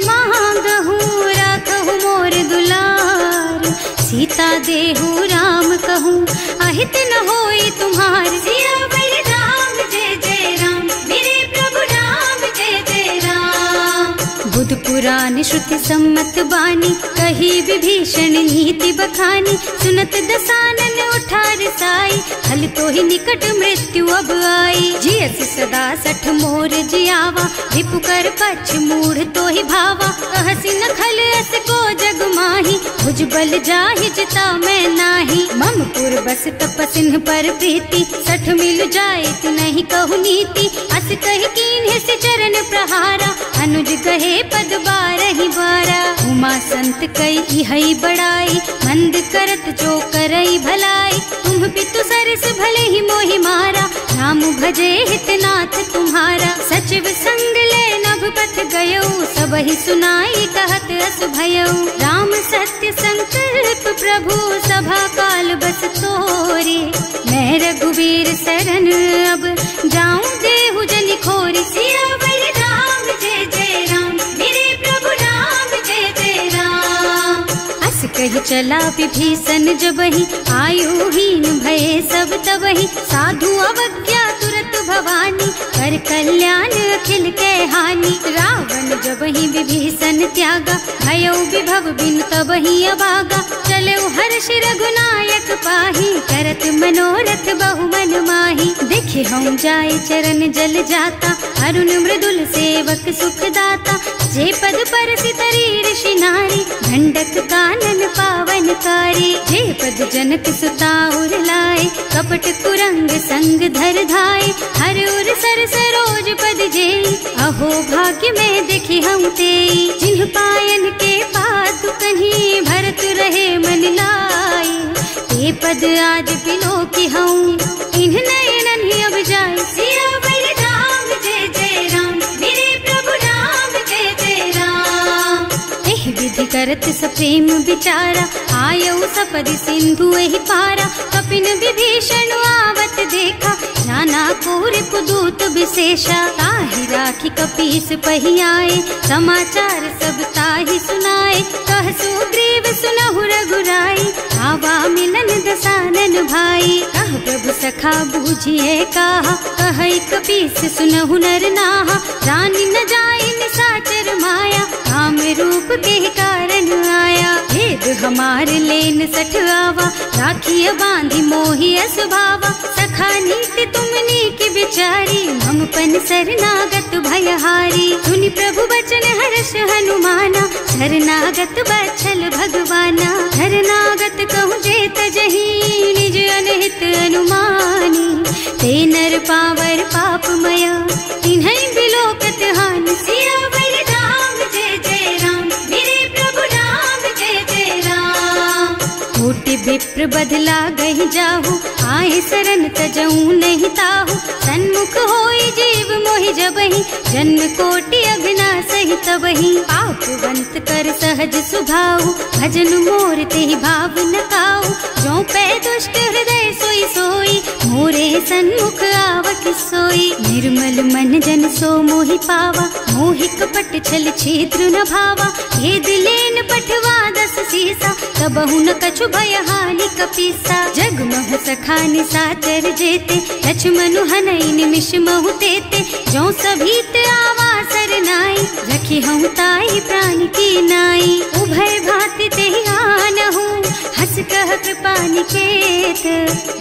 देहु राम कहूँ, अहित न होई तुम्हार। सियावर राम जय जय राम, मेरे प्रभु राम जय जय राम। बुध पुराण श्रुति सम्मत बानी, कही विभीषण नीति बखानी। सुनत दसानन उठा रसाई, हल तो ही निकट मृत्यु अब आई। जियस सदा सठ मोर जियावा, रिपु कर पक्ष मूढ़ तो ही भावा। कहसी न खल अस को जग माही, भुज बल जाहि जिता मैं नाही। मम पुर बस तपसिन्ह पर प्रीति, सठ मिल जाए तु नहीं कहु नीति। अस कहि कीन्ह से चरण प्रहारा, अनुज कहे पद बारहि बारा। उमा संत कई इहई बड़ाई, मंद करत जो करई भलाई। तुम पितु सरस भले ही मोहि मारा, नाम भजे हितनाथ तुम्हारा। सचिव संग ले नभ पथ गयो, सबहि सुनाई कहत अस भयो। राम सत्य संकल्प प्रभु, सभा काल बस तोरे। मैं रघुवीर शरण अब, जाऊं देहु जनि खोरी। सियावर राम जय जय राम, मेरे प्रभु राम जय जय राम। अस कहि चला विभीषण जबहि, आयुहीन भये सब तबहि। साधु अवज्ञा तुरत भवानी, कर कल्याण अखिल के हानि। रावण जबहि विभीषण त्यागा, भयो विभव बिन तबहि अभागा। चलो हर्ष रघुनायक पाहि, करत मनोरथ बहु मन माहि। देखे हम जाय चरण जल जाता, अरुण मृदुल सेवक सुख दाता। जे पद पर सितरी ऋषि नारी, ढंडक कानन पावन कारी। जे पद जनक सुता उर लाए, कपट कुरंग संग धर धाय। हर उर सर सरोज पद जेई, अहो भाग्य में देखी हम तेई। जिन्ह पायन के पादु कहीं, भरत रहे मन लाई। ते पद आज बिलो की हूँ, इन्ह नयनन ही अब जाए। सियावर राम जय जय राम, मेरे प्रभु राम जय जय राम। एहि विधि करत सप्रेम विचारा, आयौ सपदि सिंधु एहि पारा। कपिन विभीषण आवत देखा, नाना कोर पुदूत विशेषा। ताहि राखी कपीस पहि आए, समाचार सब ताहि सुनाए। कह सुग्रीव सुनहु रघुराई, आवा मिलन दसानन भाई। कह प्रभु सखा बूझिए कहा, कहै कपीस सुनहु नर नाहा। रानी न जाए निसाचर माया, काम रूप के कारण आया। भेद हमार लेन सठ आवा, राखिय बांधि मोहि असभावा। सखा नीति तुमनी की बिचारी, हम पन शरणागत भयहारी। सुनि प्रभु बचन हर्ष हनुमाना, शरणागत बछल भगवाना। शरणागत कहूँ जे तजहि, निज अनहित अनुमानी। ते नर पावर पापमया, तिन्है बिलोकत हानि। सियावर राम जय जय राम, मेरे प्रभु राम जय जय राम। कोटि विप्र बदला गहि जाहु, आए शरण तजऊ नहीं ताहु। सन्मुख होई जीव मोहि जबहि, जन्म कोटि अघनासहि तबहि। पापवंत कर सहज सुभाऊ, भजन मोर तेहि भाव न काऊ। जो पै दुष्ट हृदय सोई सोई, मोरे सन्मुख आवत सोई। निर्मल मन जन सो मोहि पावा, मोहि कपट छल छिद्र न भावा। ये दिलेन पठवा दस सीसा, तबहु न कछु भय हानि कपीसा। जग महु सखा निसाचर जेते, लक्ष्मण हनई निमिष महु तेते। जो सभीत आवा सरनाई, रखी हूँ ताई प्राण की नाई। उभय भांति तेहि आनहु, हस कह कृपा निकेत।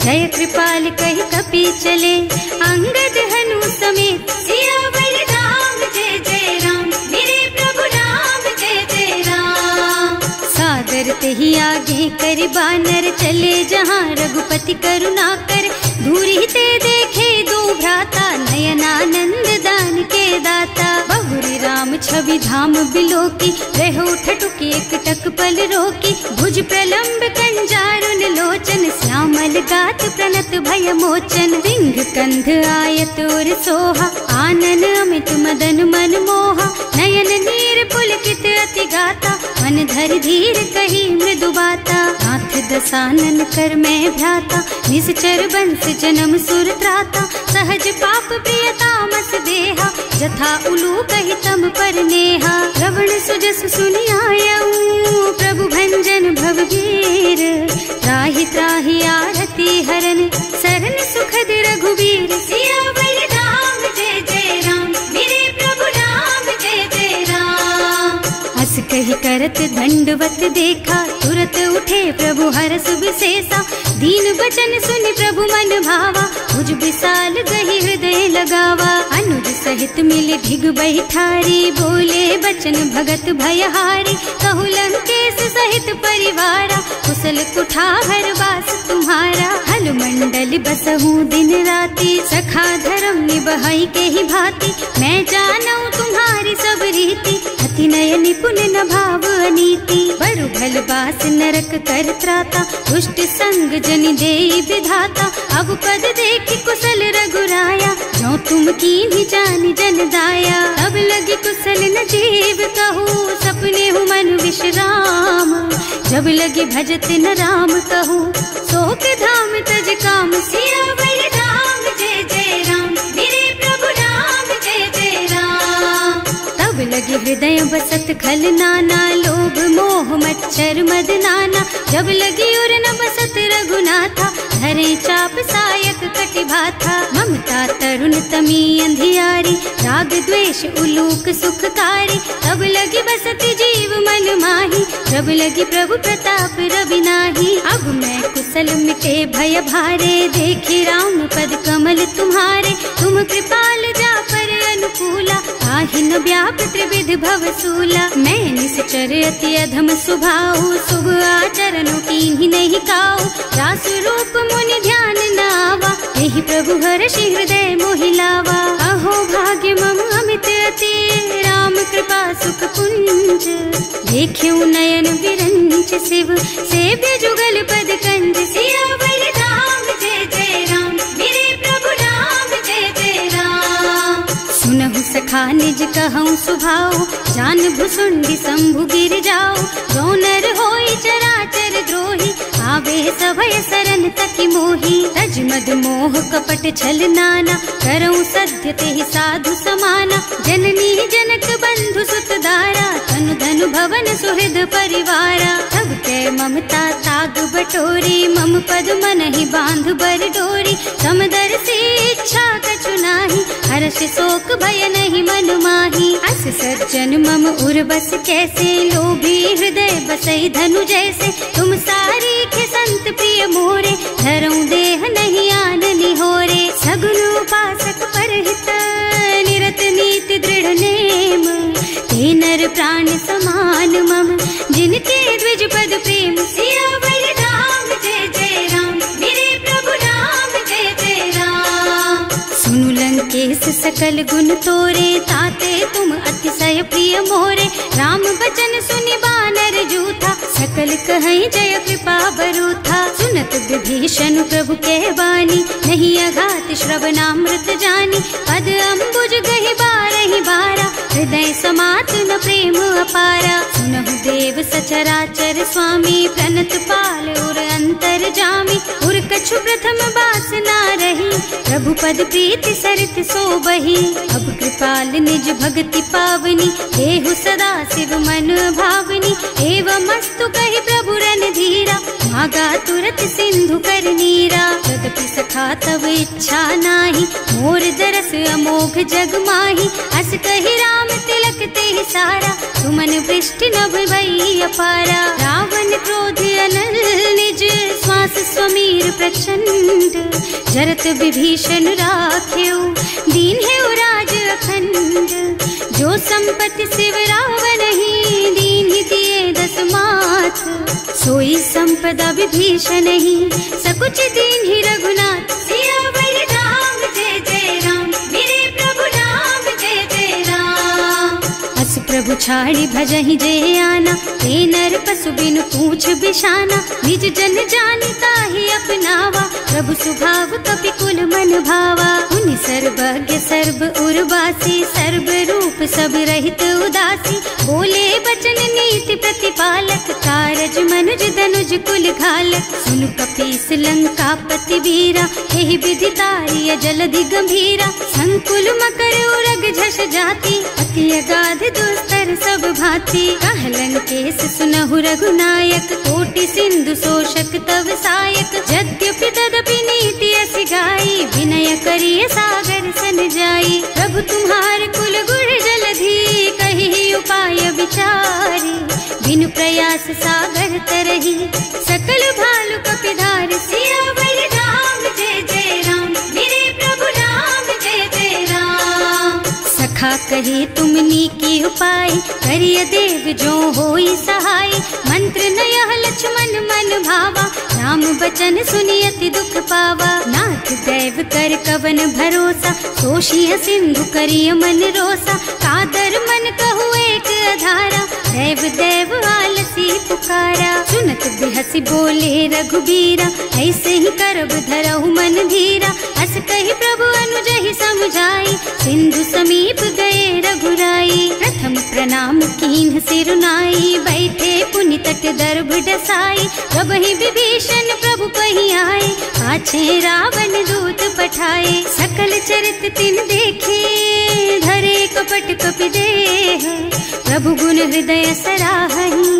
जय कृपाल कहि कपि चले, अंगद हनु समेत। सियावर राम जय जय राम, मेरे प्रभु राम जय जय राम। सादर तेहि आगे कर बानर, चले जहाँ रघुपति करुणा कर। धूरी ते देखे दो भ्राता, नयनानंद दान के दाता। बहुरी राम छवि धाम बिलोकी, रहो ठटुकी एकटक पल रोकी। भुज प्रलंब कंजारुन लोचन, श्यामल गात प्रणत भय मोचन। सिंह कंध आयत और सोहा, आनन अमित मदन मन मोहा। नयन नीर पुलकित अति गाता, मन धर धीर कही मृदु बाता। नाथ 8 दसानन कर मैं भ्राता, निश्चर बंस जन्म सुर त्राता, सहज पाप प्रिय तामस देहा, जथा उलू कही तम पर नेहा। श्रवण सुजस सुनि आयऊ प्रभु भंजन भवबीर, त्राहि त्राहि आरती हरन, सरन सुखद रघुबीर। सियावर राम जय जय राम, मेरे प्रभु राम जय जय राम। हस कही करत दंडवत देखा, तुरत उठे प्रभु हरस विशेषा, दीन बचन सुनि प्रभु मन भावा, मुझ विशाल गही हृदय लगावा। अनुज सहित मिले ढिग बैठारी, बोले बचन भगत भयहारी, कहु लंकेश सहित परिवारा, कुशल कुठार वास तुम्हारा। हल मंडल बसहूँ दिन राति, सखा धर्म निबहाई के ही भांति, मैं जानऊ तुम्हारी सब रीति, अति नय निपुण न भाव अनीति। बरु भल बास नरक कर त्राता, दुष्ट संग जनि देई विधाता, अब पद देखि कुशल रघुराया, जो तुम कीन्ही जानि जन दाया। तब लगी कुशल न जीव कहूँ, सपने हूँ मन विश्राम, जब लगी भजत न राम कहूँ, शोक धाम तज काम। सियावर राम जय जय राम, मेरे प्रभु राम जय जय राम। तब लगी हृदय बसत खल नाना, लोभ मोह मच्छर मद नाना, जब लगी उर न बसत रघुनाथा, धरे चाप सायक कटि भाथा। ममता तरुण तमी अंधियारी, राग द्वेष उलूक सुखकारी, तब लगी बसती जीव मन माही, जब लगी प्रभु प्रताप रवि नाही। अब मैं कुशल मिटे भय भारे, देखी राम पद कमल तुम्हारे, तुम कृपाल जा पर अनुकूला, ताहि न व्याप त्रिविध भव सूला। मैं निश्चर अति अधम सुभाऊ, शुभ आचरणों कीन्ही नहीं काऊ, रास रूप मुनि ध्यान न आवा, यही प्रभु हर्षि हृदय मोहिलावा। अहो भाग्य मम अमित अति, राम कृपा सुख पुंज, देखियो नयन विरंच शिव, सेव्य जुगल पद कंज। सियावर राम जय जय राम, मेरे प्रभु राम जय जय राम। सुनहु सखा निज कहूँ सुभाऊ, जान भुसुंडी शंभु गिर जाओ, जो नर होई चराचर द्रोही, आवे सभय सरन तकी मोही। तज मद मोह कपट छल नाना, करऊँ सत्य तेहि साधु समाना, जननी जनक बंधु सुत दारा, तनु धनु भवन सुहृद परिवारा। तब कै ममता ताग बटोरी, मम पद मनहि बांध बर डोरी, समदर्शी इच्छा कछु नाही, हर्ष शोक भय नहीं मन माही। अस सज्जन मम उर बस कैसे, लोभी हृदय बसई धनु जैसे, तुम सारी के संत प्रिय मोरे, धरऊँ देह नहीं आन निहोरे। सगुन उपासक परहित, निरत नीति दृढ़ नेम, ते नर प्राण समान मम, जिनके द्विज पद प्रेम। सियावर राम जय जय राम, मेरे प्रभु राम जय जय राम। सुनु लंकेश सकल गुण तोरे, ताते तुम अतिशय प्रिय मोरे, राम बचन सुनि बानर जूथा, सकल कहई जय कृपा बरूथा। सुनत विभीषण प्रभु के बानी, नहीं अघात श्रवणामृत जानी, पद अम्बुज गहि बारहि बारा, हृदय समात न प्रेम अपारा। सुनहु देव सचराचर स्वामी, प्रणत पाल उर अंतर जामी, उर कछु प्रथम बास ना रही, प्रभु पद प्रीति सरित सोबही। अब कृपाल निज भक्ति पावनी, देहु सदा शिव मन भावनी, एवं मस्तु कहि प्रभु रन धीरा, मागा तुरत सिंधु कर नीरा। यद्यपि सखा तब इच्छा नाही, मोर दरस अमोघ जग माही, अस कहि राम तिलक तेहि सारा, तुमन वृष्टि नभ भई अपारा। रावण क्रोध अनल निज, श्वास स्वमीर प्रचंड, जरत विभीषण राख्यो, दीन है राज अखंड। जो संपत्ति शिव रावण ही, दीन ही दिए 10 माथ, सोई संपदा विभीषण ही, सकुच दीन ही रघुनाथ। सियावर राम जय जय राम, मेरे प्रभु राम जय जय राम। अस प्रभु छाड़ी भजहि जय आना, ते नर पशु बिनु पूछ बिशाना, निज जन जानि ताहि अपनावा, प्रभु सुभाव कपि कुल मन भावा। उनि सर्वज्ञ सर्व उर्वासी, सर्व रूप सब रहित उदासी। बोले बचन नीति प्रतिपालक, कारज मनुज धनुज कुल घालक। सुनु कपीस लंकापति वीरा, एहि विधि तारिय जलधि गंभीरा। संकुल मकर उरग झष जाति, अति अगाध दुस्तर सब भांति। कहलन केस सुनहु रघुनायक, कोटि सिंधु शोषक तव सायक। यद्यपि तदपि नीति अस गाई, विनय करिय सागर सन जाई। प्रभु तुम्हार कुल गुण जलधि, कहि उपाय विचारी। बिनु प्रयास सागर तरही, सकल भालु कपिधार। सियावर राम जय जय राम, मेरे प्रभु राम जय जय राम। सखा कही तुमनी की उपाय, करिय देव जो होई सहाय। मंत्र नयह लक्ष्मण मन भावा, राम बचन सुनि अति दुख पावा। नाथ दैव कर कवन भरोसा, सोषिय सिंधु करिय मन रोसा। कादर मन कहु एक अधारा, देव देव आलसी पुकारा। सुनत बिहसी बोले रघुबीरा, ऐसे ही करब धरहु मन धीरा। अस कही प्रभु अनुजहि समझाई, सिंधु समीप गए रघुराई। प्रथम प्रणाम कीन्ह सिरुनाई, बैठे पुनि तट दर्भ डसाई। प्रभहि विभीषण प्रभु कहि आए, पाछे रावण दूत पठाए। सकल चरित तिन देखे, धरे कपट कपि देह। प्रभु गुण हृदय सराहहि,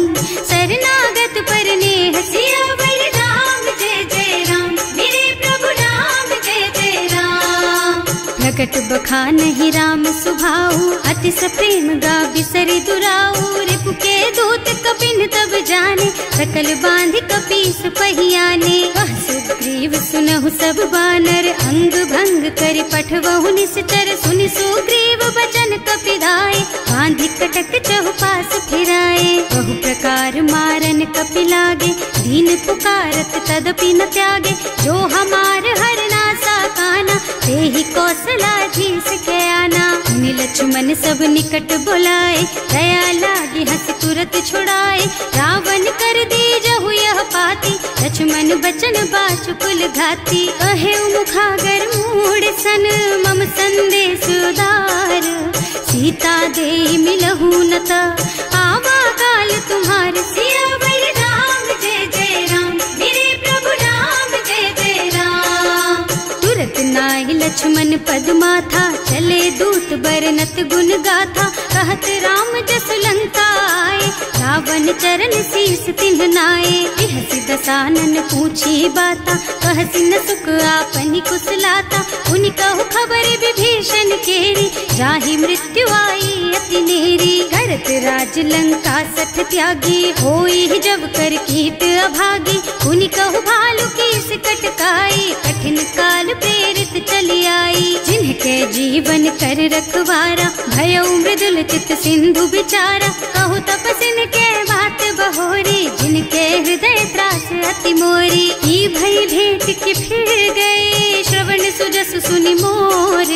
शरणागत पर नेह। सियावर राम जय जय राम, मेरे प्रभु राम जय जय राम। प्रकट बखानहि राम सुभाऊ, अति सप्रेम गा बिसरि दुराऊ। रिपु के दूत कपिन तब जाने, सकल बांधि कपीस पहियाने। वह सुग्रीव सुनहु सब बानर, अंग भंग करि पठवहु निश्चर। सुनि सुग्रीव बचन कपिधाय, बांधि कटक चहुपास फिराए। बहु प्रकार मारन कपि लागे, दीन पुकारत तदपि न त्यागे। जो हमार हरनासा काना, तेहि कौशलाधीश के आना। मुनि लक्ष्मण सब निकट बुलाए, दया लागी हंस तुरत छुड़ाए। रावण कर दीजहु यह पाती, लक्ष्मण बचन बाचु कुल घाती। कहे मुखागर मूढ़ सन, मम संदेश उदार। सीता दे मिलहु न ता, आवा काल तुम्हार। सियावर राम जय जय राम, मेरे प्रभु राम जय जय राम। तुरत नाहि लक्ष्मण पद माथा, चले दूत बरनत गुण गाथा। कहत राम जसु लंका आए, रावण चरण शीस तिन्ह नाए। बिहसि दसानन पूछी बाता, कहसि न सुख आपनि कुशलाता। उनि कहु खबर विभीषण केरी, जाहि मृत्यु आई अति नेरी। करत राज लंका सठ त्यागी, होई जब कर कीट अभागी। उनि कहु भालु कीस कटकाई, कठिन काल प्रेरित चली आई। जिनके जीवन कर रखवारा, भयउ मृदुल चित सिंधु बिचारा। कहु तपसिन के बात बहोरी, जिनके हृदय त्रास अति मोरी। ई भई भेंट के फिर गए, श्रवण सुजस सुनि मोर।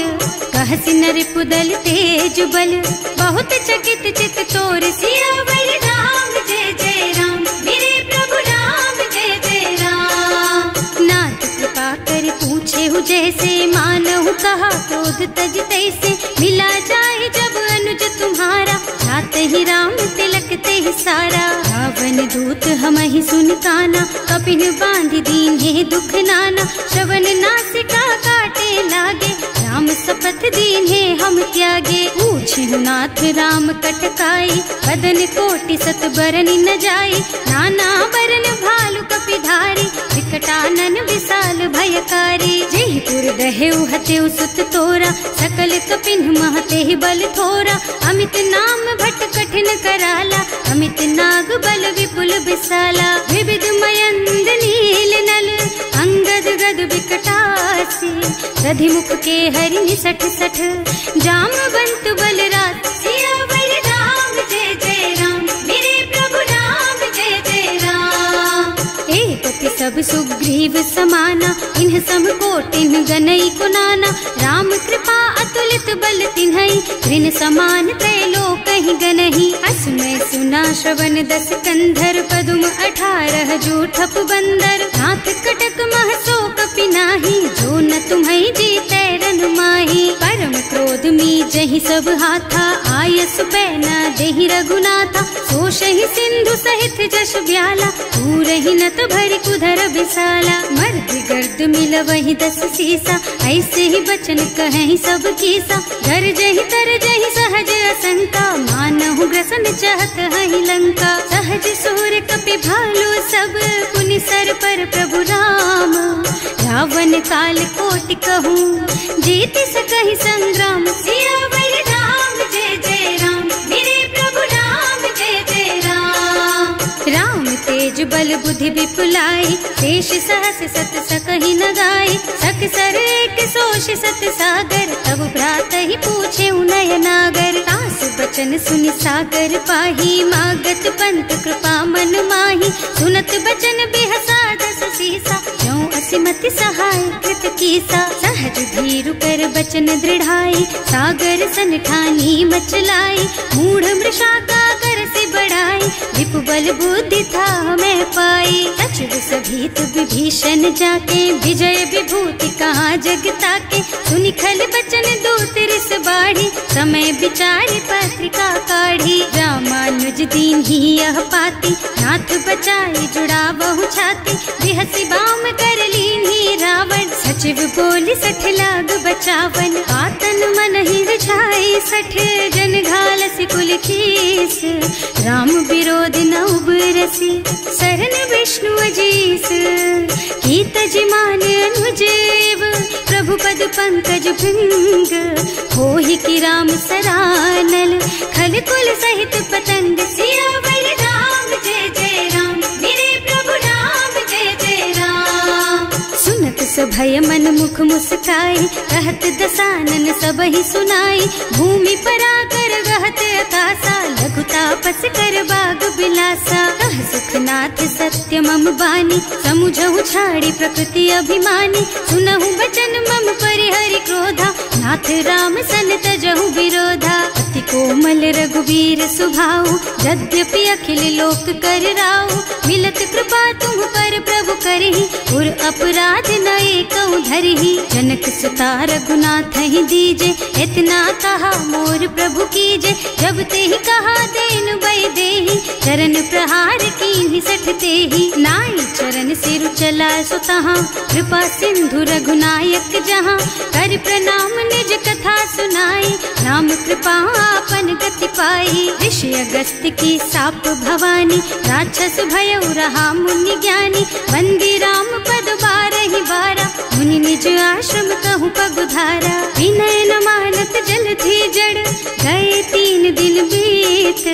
कहसि नर पुदल तेज बल, बहुत चकित चित तोर। सियावर राम जय जय राम, मेरे प्रभु राम जय जय राम। नाथ कृपा कर पूछे हु जैसे, मानहु कहा क्रोध तज तैसे। मिला जाए जब अनुज तुम्हारा, जाते ही राम तिलक ते सारा। रावण दूत हमहि सुन काना, कपिन बांधि दीन्हे दुख नाना। श्रवण नासिका काटे लागे, राम शपथ दीन्हे हम त्यागे। पूछहु नाथ राम कटकाई, बदन कोटि सत बरनि न जाई। नाना बरन भालु कपिधारी, विकटानन विशाल भयकारी। जेहि पुर दहेउ हतेउ सुत तोरा, सकल कपिन महते बल थोरा। अमित नाम भट कठिन कराला, अमित नाग बल विपुल विशाला। विविध मयंद नील नल, अंगद गद विकटासी। दधिमुख के हरि निसठ सठ, जामवंत बलराज। सियावर राम जय जय राम, मेरे प्रभु राम जय जय राम। एक के सब सुग्रीव समाना, इन्ह सम कोटिन गनई को नाना। राम कृपा अतुलित बल तिन्हई, ऋण समान त्रैलोकहि गनहि। असमय सुना श्रवण दस कंधर, पदुम 18 जूठप बंदर। नाथ कटक महसोक कपि नाही, जो न तुम्हें जीते रन माही। परम क्रोध मी जहि सब हाथा, आयस पैना देहि रघुनाथा। सोषहि सिंधु सहित जश ब्याला, पूरहि नत भरि कुधर बिसाला। मर्द गर्द मिल वही 10 सीसा, ऐसे ही बचन कहें सब कीसा। घर जहि तर जहि सहज असंका, मानहु ग्रसन चाहत हहि लंका। सहज सूर कपि भालू सब, पुनि सर पर प्रभु राम। रावण काल कोटि कहूँ, जीत सकहि संग्राम। सियावर राम जय जय राम, मेरे प्रभु राम जय जय राम। राम तेज बल बुद्धि विपुलाई, शेष सहस सत सकहि न गाई। सक सर एक सोष सत सागर, तब भ्रात ही पूछे उनय नागर। तास बचन सुनि सागर पाही, मागत पंत कृपा मन माही। सुनत बचन बिहसा 10 सीसा, जो असिमति सहाय कृत कीसा। सहज धीरु कर बचन दृढ़ाई, सागर सन ठानी मचलाई। मूढ़ मृषा का कर से बढ़ाई, विपु बल बुद्धि था मैं पाई। सचिव सभीत विभीषण जाके, विजय विभूति कहाँ जगता के। सुनि खल बचन दूत रिस बाढ़ी, समय विचारी पत्रिका काढ़ी। रामानुज दीन ही यह पाती, नाथ बचाई जुड़ा बहु छाती। बिहसी बाम कर लीन्ही रावण, सचिव बोली 60 लाग बचावन। आतन मन ही रिझाई 60, जन घालसी कुल कीस। राम विरोध न उबरसी, सरन विष्णु अजीस। कीत जिमान अनुजेव, प्रभु पद पंकज भृंग। होहि की राम सरानल, खल कुल सहित पतंग। सियावर राम जय जय राम, मेरे प्रभु राम जय जय राम। सुनत सभय मन मुख मुस्काई, कहत दसानन सबहि सुनाई। भूमि पराकर गहत आकाशा, लघु तापस कर बाग बिलासा। कह सुखनाथ सत्य मम बानी, समुझहु छाड़ी प्रकृति अभिमानी। सुनहु बचन मम परिहरि क्रोधा, नाथ राम सन तजहु विरोधा। अति कोमल रघुवीर सुभाऊ, यद्यपि अखिल लोक कर राऊ। मिलत कृपा तुम पर प्रभु करहि, उर अपराध न एकौ धरहि। जनक सुता रघुनाथ ही दीजे, इतना कहा मोर प्रभु कीजे। जब ते ही कहा देन बई देहि, चरण प्रहार कीन्ही 60 तेहि। नाई चरण सिरु चला सो तहाँ, कृपा सिंधु रघुनायक जहाँ। कर प्रणाम निज कथा सुनाई, राम कृपा आपन गति पाई। ऋषि अगस्त्य की साप भवानी, राक्षस भयउ रहा मुनि ज्ञानी। बंदी राम पद 12 बारा, मुनि निज आश्रम कहूँ पगुधारा। विनय न मानत जल थी जड़, गए 3 दिन बीत।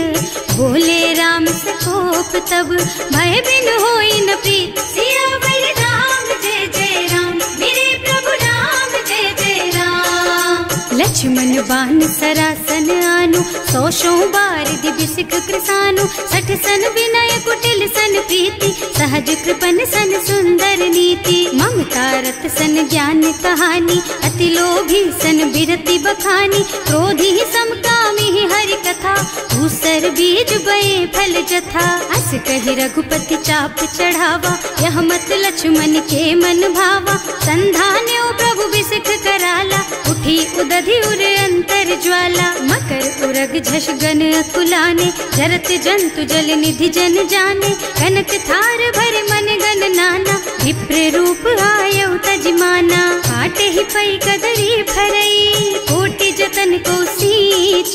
बोले राम सकोप तब, भय बिन होई न प्रीत। सियावर राम जय जय राम, मेरे प्रभु राम जय जय राम। लक्ष्मण बान सरासन आनु, 100 बारिधि बिसिक कृसानु। 60 सन विनय कुटिल सन प्रीति, सहज कृपन सन सुंदर नीति। ममता रत सन ज्ञान कहानी, अति लोभी सन बिरति बखानी। क्रोधी समकामी हरि कथा, दूसर बीज बये फल जथा। अस कहि रघुपति चाप चढ़ावा, यह मत लक्ष्मण के मन भावा। संधान्यो प्रभु बिसिक कराला, उठी उदधि उर अंतर ज्वाला। मकर उरग झष गन अकुलाने, जरत जंतु जल निधि जन जाने। कनक थार भर मन गन नाना, विप्र रूप आयउ तजमाना। काटे ही पई कदरी भरई, कोटि जतन को सींच।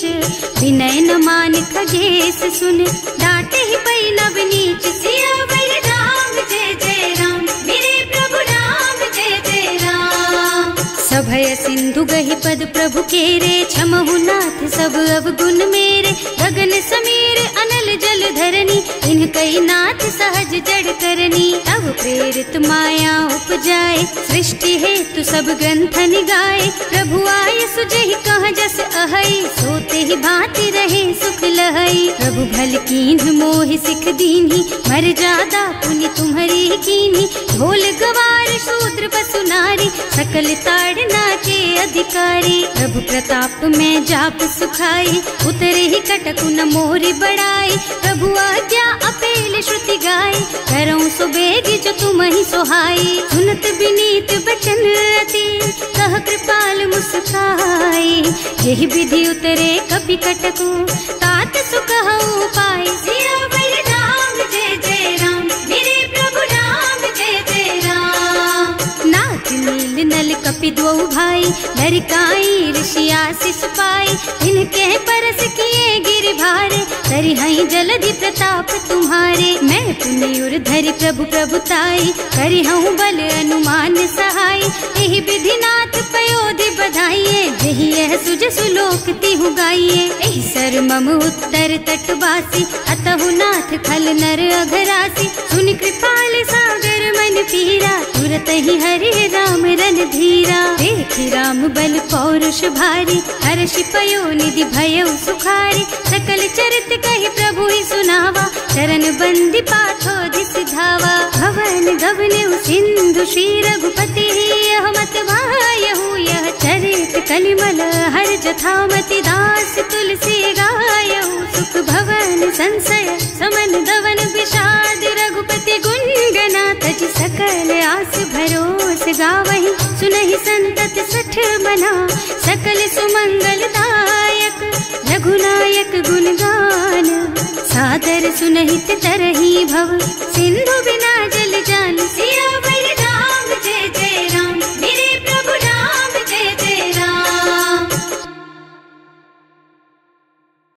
विनय न मान खगेश सुन, डांटे ही पई नव नीच। सियावर राम जय जय राम, मेरे प्रभु राम जय जय राम। सभय सिंधु गहि पद प्रभु केरे, क्षमहु नाथ सब अवगुण मेरे। गगन समीर अनल जल धरनी, इन्ह कई नाथ सहज जड़ करनी। तब प्रेरित माया उपजाए, सृष्टि हेतु सब ग्रंथन गाए। प्रभु आय सुजहि कह जस अहै, सोते ही भांति रहे सुख लहै। प्रभु भल कीन्ह मोहि सिख दीन्ही, मर्यादा पुनि तुम्हरी कीन्ही। ढोल गवार शूद्र पशु नारी, सकल ताड़ना के अधिकारी। प्रभु प्रताप में जाप सुखाई, उतरे ही कटकु न मोरि बड़ाई। प्रभु आज्ञा अपेल श्रुति गाय, करऊं सो बेग जो तुम ही सोहाई। सुनत विनीत बचन अति, कह कृपाल मुस्काई। यही विधि उतरे कपि कटकु, तात सुख हऊ पाई। सियावर राम जय जय राम, मेरे प्रभु राम जय जय राम। नाथ नील नल कपि दो भाई, लरिकाई ऋषि आशीष पाई। इनके परस किए गिर भारे, तरि हई जलधि प्रताप तुम्हारे। मैं पुनि उर धरि प्रभु प्रभुताई, करि हूँ बल अनुमान सहाय। यही विधि नाथ पयोधि बधाइए, यही यह सुज सुलोक तिहु गाइए। एहि सर मम उत्तर तटवासी, अतहु नाथ खल नर अघरासी। सुनि कृपाल सागर मन पीरा, तुरत ही हरि राम रन धीरा। देखि राम बल पौरुष भारी, हर्षि पयो निधि भयउ सुखारी। सकल चरित कहि प्रभु ही सुनावा, चरण बंदी पाथो सिधावा। भवन गगन सिंधु श्री रघुपति, यह मत भायहु यह चरित कलिमल हर जथामति। दास तुलसी गायहु, सुख भवन संशय समन दवन विषाद। रघुपति गुण गना तज सकल आस भरोस गावहि। सुनहि संतत सठ मना, सकल सुमंगल दायक। रघुनायक गुणगान, सादर सुनहित तरहि भव। सिंधु